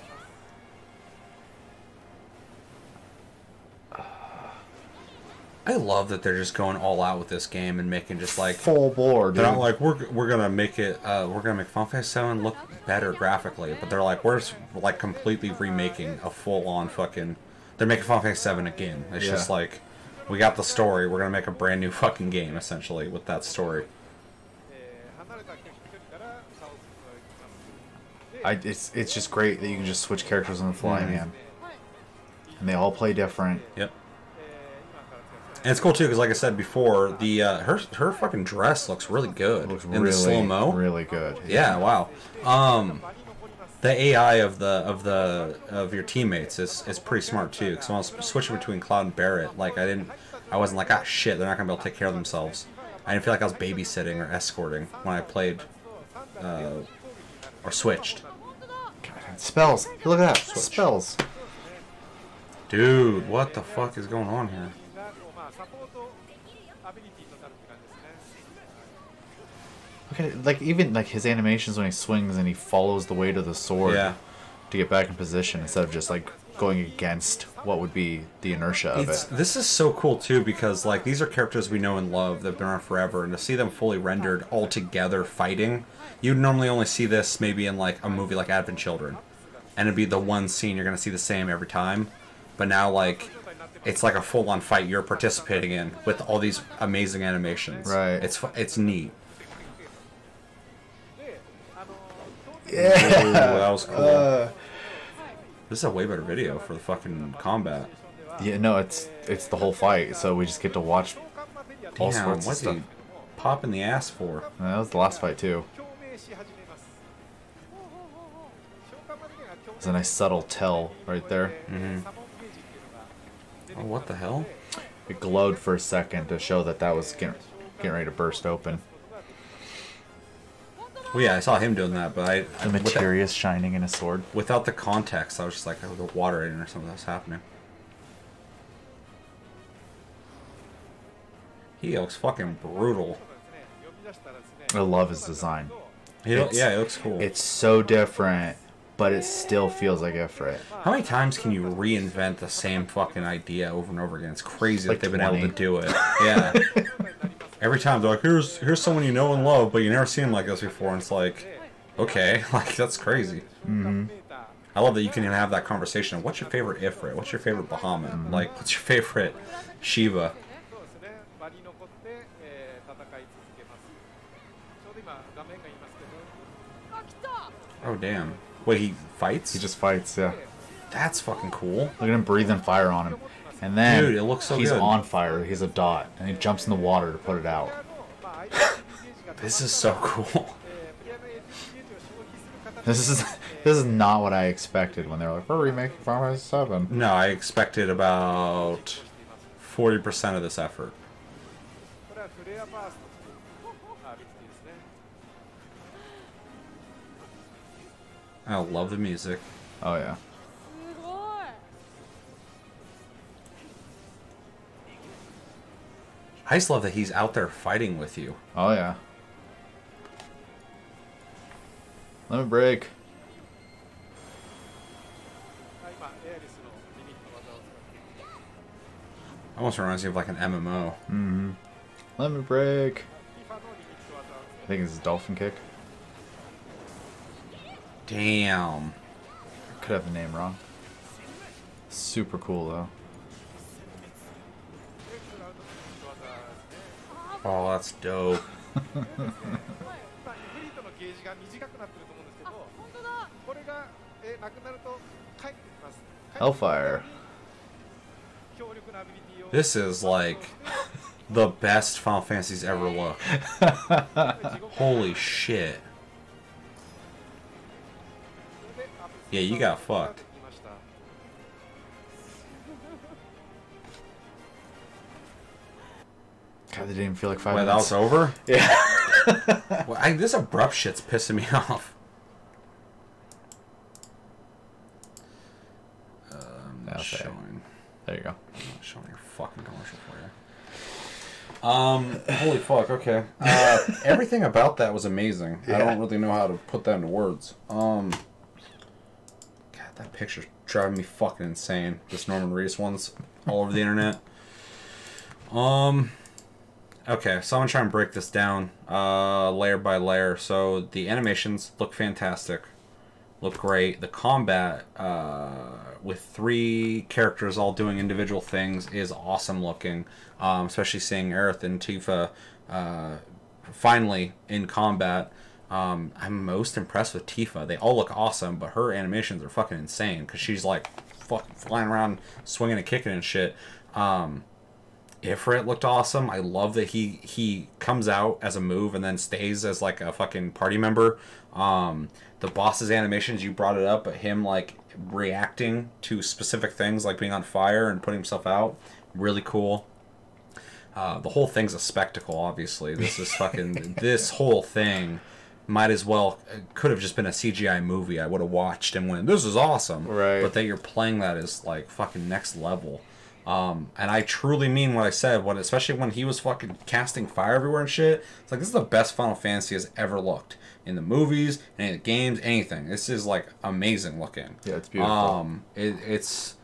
I love that they're just going all out with this game and making just like Full bore, dude. they're not like we're gonna make it we're gonna make Final Fantasy VII look better graphically, but they're like we're just like completely remaking a full on fucking. They're making Final Fantasy VII again. It's Yeah. just like we got the story. We're gonna make a brand new fucking game essentially with that story. It's just great that you can just switch characters on the fly, Mhm. man. And they all play different. Yep. And it's cool too because, like I said before, the her fucking dress looks really good Looks in really the slow mo. really good. Yeah, wow. The AI of your teammates is pretty smart too. Because when I was switching between Cloud and Barrett, like I wasn't like, ah shit, they're not gonna be able to take care of themselves. I didn't feel like I was babysitting or escorting when I played or switched. Spells. Look at that. Spells. Dude, what the fuck is going on here? Look at it. Like even like his animations when he swings and he follows the weight of the sword Yeah. to get back in position instead of just like going against what would be the inertia of it. This is so cool too because like these are characters we know and love that've been around forever, and to see them fully rendered all together fighting, you'd normally only see this maybe in like a movie like Advent Children, and it'd be the one scene you're gonna see the same every time. But now like it's like a full-on fight you're participating in with all these amazing animations. Right. It's neat. Yeah. Ooh, that was cool. This is a way better video for the fucking combat. Yeah, no, it's the whole fight, so we just get to watch all Damn, sorts of what's stuff. he popping the ass for? And that was the last fight too. There's a nice subtle tell right there. Oh, what the hell? It glowed for a second to show that was getting ready to burst open. Well, yeah, I saw him doing that, but The materia is shining in his sword. without the context, I was just like, oh, the water in or something that's happening. He looks fucking brutal. I love his design. Yeah, it looks cool. It's so different, but it still feels like different. How many times can you reinvent the same fucking idea over and over again? It's crazy Like that they've been 20. able to do it. Yeah. Every time they're like, here's someone you know and love, but you never seen him like this before, and it's like, okay, like that's crazy. Mm-hmm. I love that you can even have that conversation of what's your favorite Ifrit? What's your favorite Bahamut? Like, what's your favorite Shiva? Oh, damn. Wait, he fights? He just fights, yeah. That's fucking cool. Look at him breathing fire on him. And then Dude, it looks so he's good. on fire. He's a dot. And he jumps in the water to put it out. This is so cool. This is not what I expected when they were like, we're remaking Final Fantasy VII. No, I expected about 40% of this effort. I love the music. Oh, yeah. I just love that he's out there fighting with you. Oh, yeah. Let me break. Almost reminds me of like an MMO. Mm-hmm. Let me break. I think it's a dolphin kick. Damn. Could have the name wrong. Super cool, though. Oh, that's dope. Hellfire. This is like the best Final Fantasy's ever looked. Holy shit. Yeah, you got fucked. God, they didn't even feel like 5 Wait, that minutes. was over? Yeah. Well, this abrupt shit's pissing me off. Okay. Showing. There you go. I'm not showing your fucking commercial for you. Holy fuck, okay. Everything about that was amazing. Yeah. I don't really know how to put that into words. God, that picture's driving me fucking insane. This Norman Reedus one's all over the internet. Okay, so I'm gonna try and break this down layer by layer. So the animations look fantastic, look great. The combat with 3 characters all doing individual things is awesome looking. Especially seeing Aerith and Tifa finally in combat. I'm most impressed with Tifa. They all look awesome, but her animations are fucking insane because she's like fucking flying around, swinging and kicking and shit. Ifrit looked awesome. I love that he comes out as a move and then stays as like a fucking party member. The boss's animations, you brought it up, but him like reacting to specific things like being on fire and putting himself out, really cool. The whole thing's a spectacle, obviously. This is fucking this whole thing might as well could have just been a CGI movie. I would have watched and went, this is awesome. Right. But that you're playing that is like fucking next level. And I truly mean what I said, especially when he was fucking casting fire everywhere and shit. It's like, this is the best Final Fantasy has ever looked. In the movies, any of the games, anything. This is like amazing looking. Yeah, it's beautiful. It's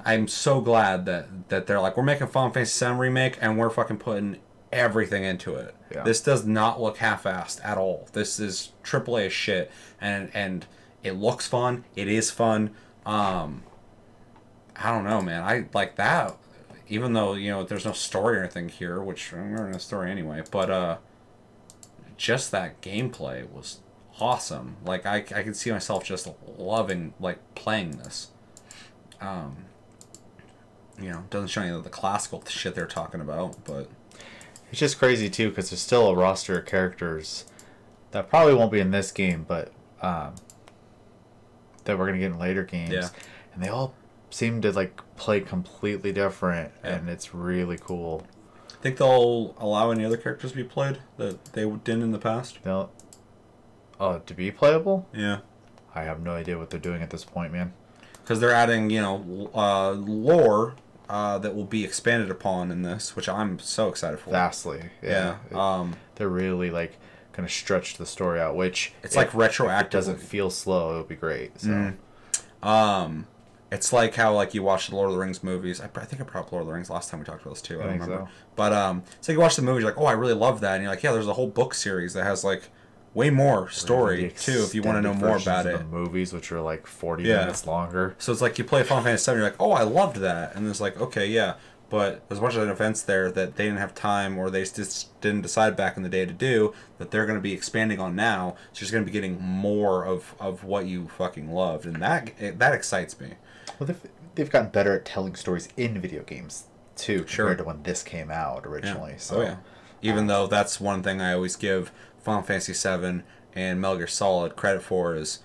I'm so glad that they're like, we're making Final Fantasy VII Remake and we're fucking putting everything into it. Yeah. This does not look half-assed at all. This is AAA shit, and it looks fun. It is fun. I don't know, man. I like that, even though, you know, there's no story or anything here, which I'm not in a story anyway, but just that gameplay was awesome. Like, I could see myself just loving, like, playing this. You know, doesn't show any of the classical shit they're talking about, but It's just crazy, too, because there's still a roster of characters that probably won't be in this game, but that we're going to get in later games. Yeah. And they all seem to, like, play completely different, Yeah. and it's really cool. think they'll allow any other characters to be played that they didn't in the past. They'll... Oh, to be playable? Yeah. I have no idea what they're doing at this point, man. Because they're adding, you know, lore that will be expanded upon in this, which I'm so excited for. Vastly. Yeah. They're really, like, going to stretch the story out, which... It's like retroactive. If it doesn't feel slow, it'll be great. So. It's like how, like, you watch the Lord of the Rings movies. I think I brought up Lord of the Rings last time we talked about this too. I don't remember. So. But so you watch the movies, you're like, oh, I really love that, and you're like, yeah, there's a whole book series that has like way more story too, if you want to know more about it. The movies, which are like 40 Yeah. minutes longer. So it's like you play Final Fantasy VII, you're like, oh, I loved that, and it's like, okay, yeah, but there's a bunch of events there that they didn't have time, or they just didn't decide back in the day to do, that they're going to be expanding on now. So you're just going to be getting more of what you fucking loved, and that excites me. Well, they've gotten better at telling stories in video games too, Sure. compared to when this came out originally. Yeah. So, oh yeah, even though that's one thing I always give Final Fantasy VII and Metal Gear Solid credit for is,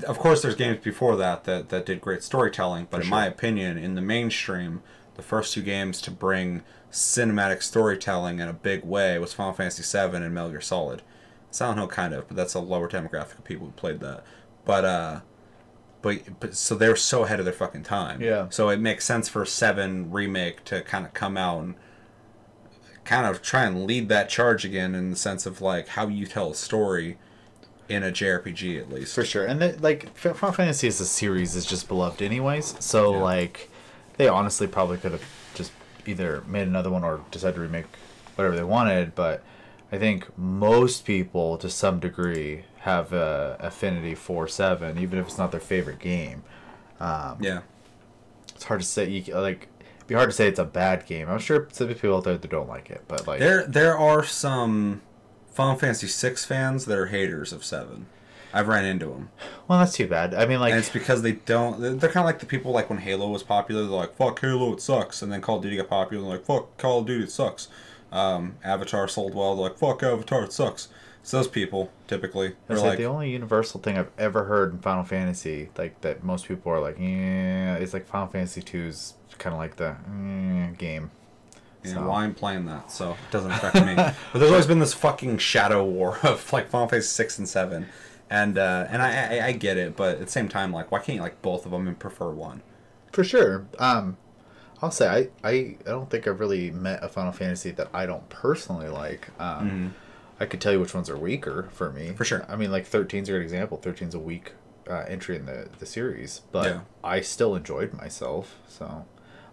of course, there's games before that did great storytelling, but in my opinion, in the mainstream, the first 2 games to bring cinematic storytelling in a big way was Final Fantasy VII and Metal Gear Solid. Silent Hill kind of, but that's a lower demographic of people who played that. But so they were so ahead of their fucking time. Yeah. So it makes sense for 7 Remake to kind of come out and kind of try and lead that charge again, in the sense of like how you tell a story in a JRPG, at least. for sure. And like Final Fantasy as a series is just beloved anyways. So Yeah. like they honestly probably could have just either made another one or decided to remake whatever they wanted. But I think most people, to some degree, have a affinity for 7, even if it's not their favorite game. Yeah. It's hard to say. It'd be hard to say it's a bad game. I'm sure some people out there that don't like it, but like There are some Final Fantasy VI fans that are haters of 7. I've ran into them. well, that's too bad. I mean, like, And it's because they don't... They're kind of like the people, like, when Halo was popular, they're like, fuck Halo, it sucks. And then Call of Duty got popular, and they're like, fuck Call of Duty, it sucks. Avatar sold well, they're like, fuck Avatar, it sucks. So those people typically are That's like like the only universal thing I've ever heard in Final Fantasy, like that most people are like, yeah, it's like Final Fantasy 2's kind of like the game. yeah, So. well, I'm playing that, so it doesn't affect me. But there's always been this fucking shadow war of like Final Fantasy 6 and 7, and I get it, but at the same time, like, why can't you like both of them and prefer one? For sure. I'll say I don't think I've really met a Final Fantasy that I don't personally like. I could tell you which ones are weaker for me. For sure. I mean, like 13's a good example. 13's a weak entry in the series, but Yeah. I still enjoyed myself. So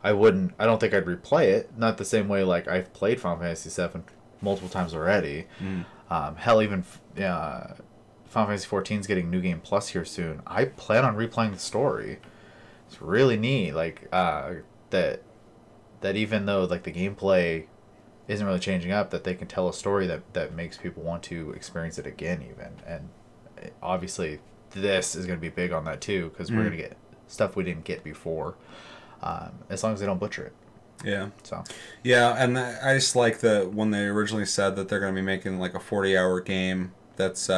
I don't think I'd replay it. Not the same way like I've played Final Fantasy 7 multiple times already. Hell, even Final Fantasy 14's getting New Game Plus here soon. I plan on replaying the story. It's really neat. Like that even though like the gameplay isn't really changing up, that they can tell a story that makes people want to experience it again even. And obviously this is going to be big on that too, because we're going to get stuff we didn't get before, as long as they don't butcher it. Yeah. So Yeah, and I just like that when they originally said that they're going to be making like a 40-hour game that's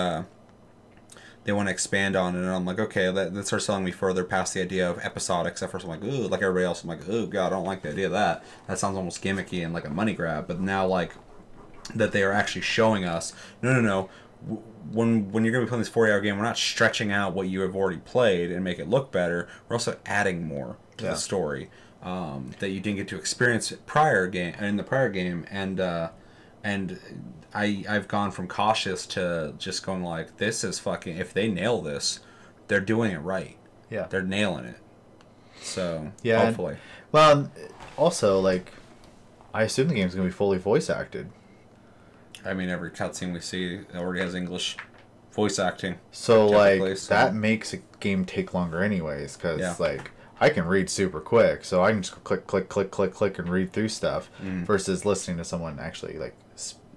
they want to expand on it, and I'm like, okay, that starts selling me further past the idea of episodics. At first I'm like, ooh, like everybody else, I'm like, ooh, God, I don't like the idea of that. That sounds almost gimmicky and like a money grab. But now, like, that they are actually showing us, no. When you're going to be playing this 40-hour game, we're not stretching out what you have already played and make it look better. We're also adding more to the story that you didn't get to experience in the prior game, and I've gone from cautious to just going like, this is fucking, if they nail this, they're doing it right. yeah, They're nailing it. So, yeah. hopefully. Well, also like I assume the game's going to be fully voice acted. I mean, every cutscene we see already has English voice acting. So like so that makes a game take longer anyways, because Yeah. like I can read super quick, so I can just click and read through stuff versus listening to someone actually like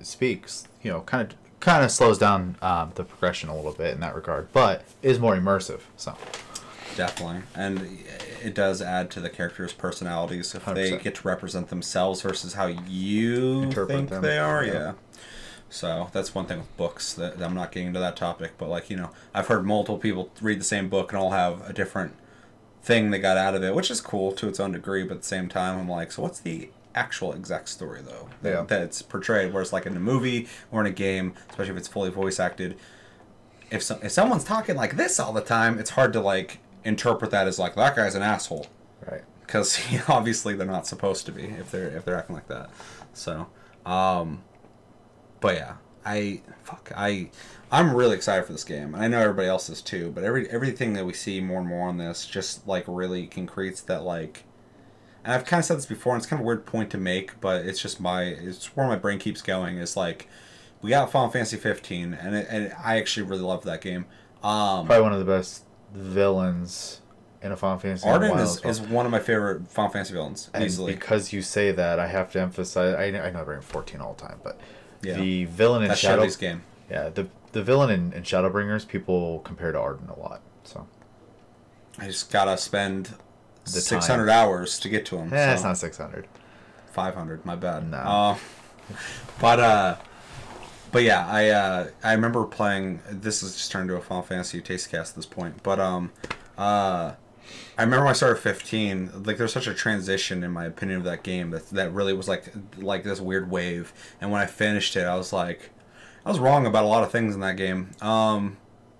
speaks. You know, kind of slows down the progression a little bit in that regard, but is more immersive. So Definitely. And it does add to the characters' personalities if they 100%. get to represent themselves versus how you Interpret think them. they are. Yeah. Yeah. So that's one thing with books that I'm not getting into that topic, but like, you know, I've heard multiple people read the same book and all have a different thing they got out of it, which is cool to its own degree, but at the same time I'm like, so what's the actual exact story though that it's portrayed? Whereas like in a movie or in a game, especially if it's fully voice acted, if someone's talking like this all the time, it's hard to like interpret that as like, that guy's an asshole, right. because obviously they're not supposed to be if they're acting like that. So but yeah, I'm really excited for this game, and I know everybody else is too. But everything that we see more and more on this just like really concretes that, like, and I've kind of said this before, and it's kind of a weird point to make, but it's just it's where my brain keeps going. Is like, we got Final Fantasy 15, and I actually really love that game. Probably one of the best villains in a Final Fantasy. Arden is one of my favorite Final Fantasy villains, and easily. because you say that, I have to emphasize. I know I bring 14 all the time, but Yeah. the villain in That's Shadow Shelley's game. Yeah, the villain in Shadowbringers, people compare to Arden a lot. So I just gotta spend The 600 hours to get to him. it's not 600. 500. My bad. No. But yeah, I remember playing. This is just turned into a Final Fantasy taste cast at this point. But I remember when I started 15. Like, there's such a transition in my opinion of that game that really was like this weird wave. And when I finished it, I was like, I was wrong about a lot of things in that game.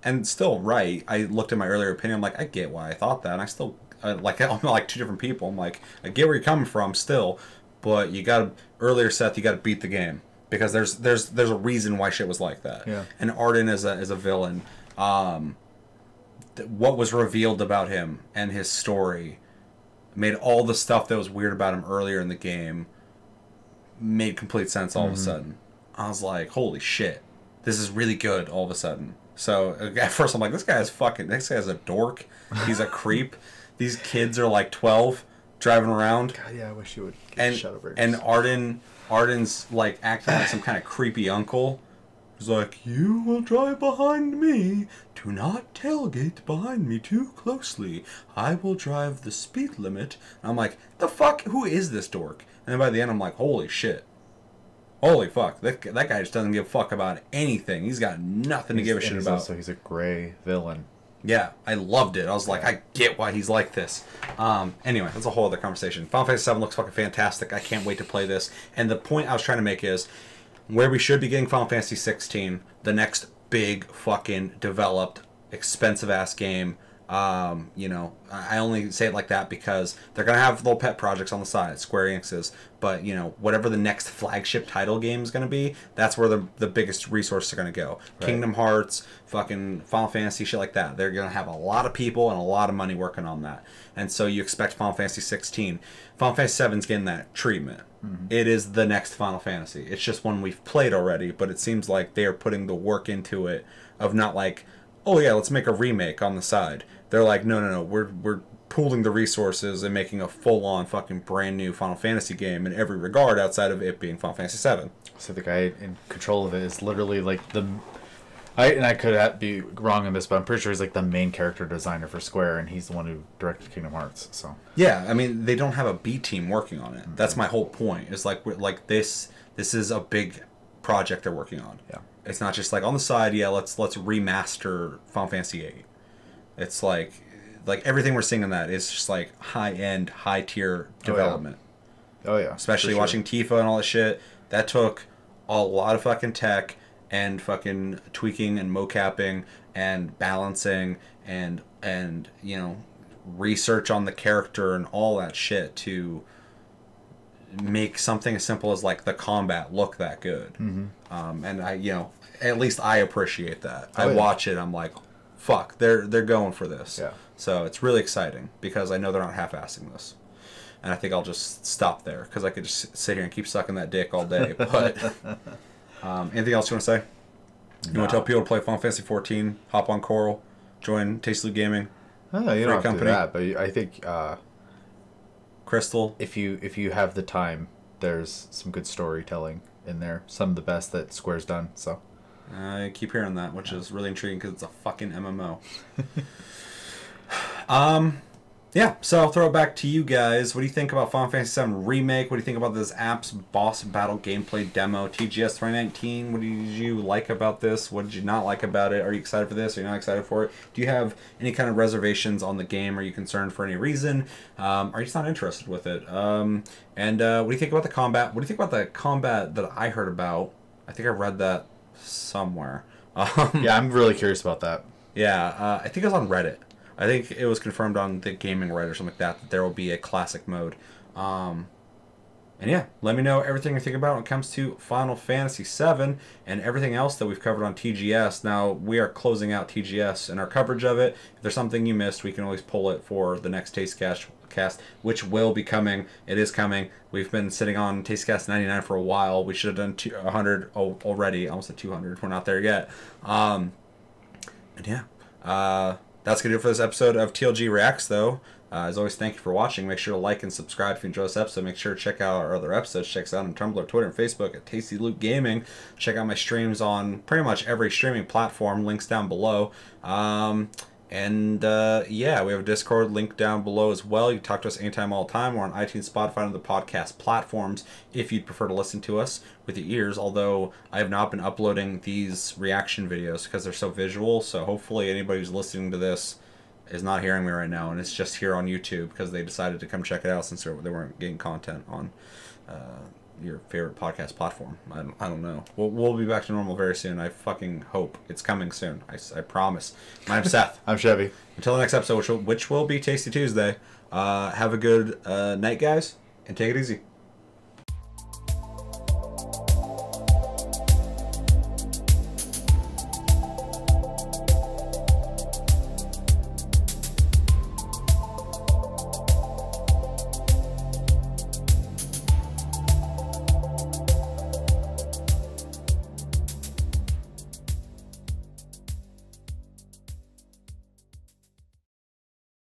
And still right. I looked at my earlier opinion. I'm like, I get why I thought that. And I still I'm like two different people. I'm like, I get where you're coming from still, but you got earlier, Seth. You got to beat the game because there's a reason why shit was like that. Yeah. And Arden is a villain. What was revealed about him and his story made all the stuff that was weird about him earlier in the game made complete sense all of a sudden. I was like, holy shit, this is really good all of a sudden. So at first I'm like, this guy's a dork. He's a creep. These kids are like 12 driving around. God, yeah, I wish you would get Shadowbringers. And Arden's like acting like some kind of creepy uncle. He's like, you will drive behind me. Do not tailgate behind me too closely. I will drive the speed limit. And I'm like, the fuck? Who is this dork? And then by the end, I'm like, holy shit. Holy fuck, that guy just doesn't give a fuck about anything. He's got nothing to give a shit about. So he's a gray villain. Yeah, I loved it. I was like, I get why he's like this. Anyway, that's a whole other conversation. Final Fantasy VII looks fucking fantastic. I can't wait to play this. And the point I was trying to make is, where we should be getting Final Fantasy 16, the next big fucking developed, expensive-ass game. You know, I only say it like that because they're going to have little pet projects on the side, Square Enix's, but, you know, whatever the next flagship title game is going to be, that's where the biggest resources are going to go. Right. Kingdom Hearts, fucking Final Fantasy, shit like that. They're going to have a lot of people and a lot of money working on that. And so you expect Final Fantasy 16. Final Fantasy 7's getting that treatment. Mm-hmm. It is the next Final Fantasy. It's just one we've played already, but it seems like they are putting the work into it of not like, oh yeah, let's make a remake on the side. They're like, no, we're pooling the resources and making a full-on fucking brand new Final Fantasy game in every regard outside of it being Final Fantasy VII. So the guy in control of it is literally like I could be wrong on this, but I'm pretty sure he's like the main character designer for Square, and he's the one who directed Kingdom Hearts. So yeah, I mean, they don't have a B team working on it. Mm-hmm. That's my whole point. It's like this is a big project they're working on. Yeah, it's not just like on the side. Yeah, let's remaster Final Fantasy VIII. It's like everything we're seeing in that is just like high-end, high-tier development. Oh yeah. Especially watching Tifa and all that shit. That took a lot of fucking tech and fucking tweaking and mocapping and balancing and you know, research on the character and all that shit to make something as simple as like the combat look that good. Mm-hmm. And I, you know, at least I appreciate that. I watch it, I'm like, fuck, they're going for this. Yeah. So it's really exciting because I know they're not half-assing this. And I think I'll just stop there because I could just sit here and keep sucking that dick all day. But anything else you want to say? You want to tell people to play Final Fantasy 14, hop on Coral, join Tasty Loot Gaming? Oh, you don't have to do that, but I think Crystal. If you have the time, there's some good storytelling in there. Some of the best that Square's done. So I keep hearing that, which is really intriguing because it's a fucking MMO. Yeah, so I'll throw it back to you guys. What do you think about Final Fantasy VII Remake? What do you think about this app's boss battle gameplay demo? TGS 2019, what did you like about this? What did you not like about it? Are you excited for this? Are you not excited for it? Do you have any kind of reservations on the game? Are you concerned for any reason? Are you just not interested with it? And what do you think about the combat? What do you think about the combat that I heard about? I think I read that somewhere. Yeah, I'm really curious about that. Yeah, I think it was on Reddit. I think it was confirmed on the gaming Reddit or something like that there will be a classic mode. And yeah, let me know everything you think about when it comes to Final Fantasy VII and everything else that we've covered on TGS. Now, we are closing out TGS and our coverage of it. If there's something you missed, we can always pull it for the next Tastecast, which will be coming. It is coming. We've been sitting on Tastecast 99 for a while. We should have done 100 already. Almost at 200. We're not there yet. And yeah. That's going to do it for this episode of TLG Reacts, though. As always, thank you for watching. Make sure to like and subscribe if you enjoy this episode. Make sure to check out our other episodes. Check us out on Tumblr, Twitter, and Facebook at Tasty Loot Gaming. Check out my streams on pretty much every streaming platform. Links down below. Yeah, we have a Discord link down below as well. You can talk to us anytime, all the time. We're on iTunes, Spotify, and the podcast platforms if you'd prefer to listen to us with your ears, although I have not been uploading these reaction videos because they're so visual, so hopefully anybody who's listening to this is not hearing me right now, and it's just here on YouTube because they decided to come check it out since they weren't getting content on your favorite podcast platform. I don't know. We'll be back to normal very soon. I fucking hope. It's coming soon. I promise. My name's Seth. I'm Chevy. Until the next episode, which will be Tasty Tuesday, have a good night, guys, and take it easy.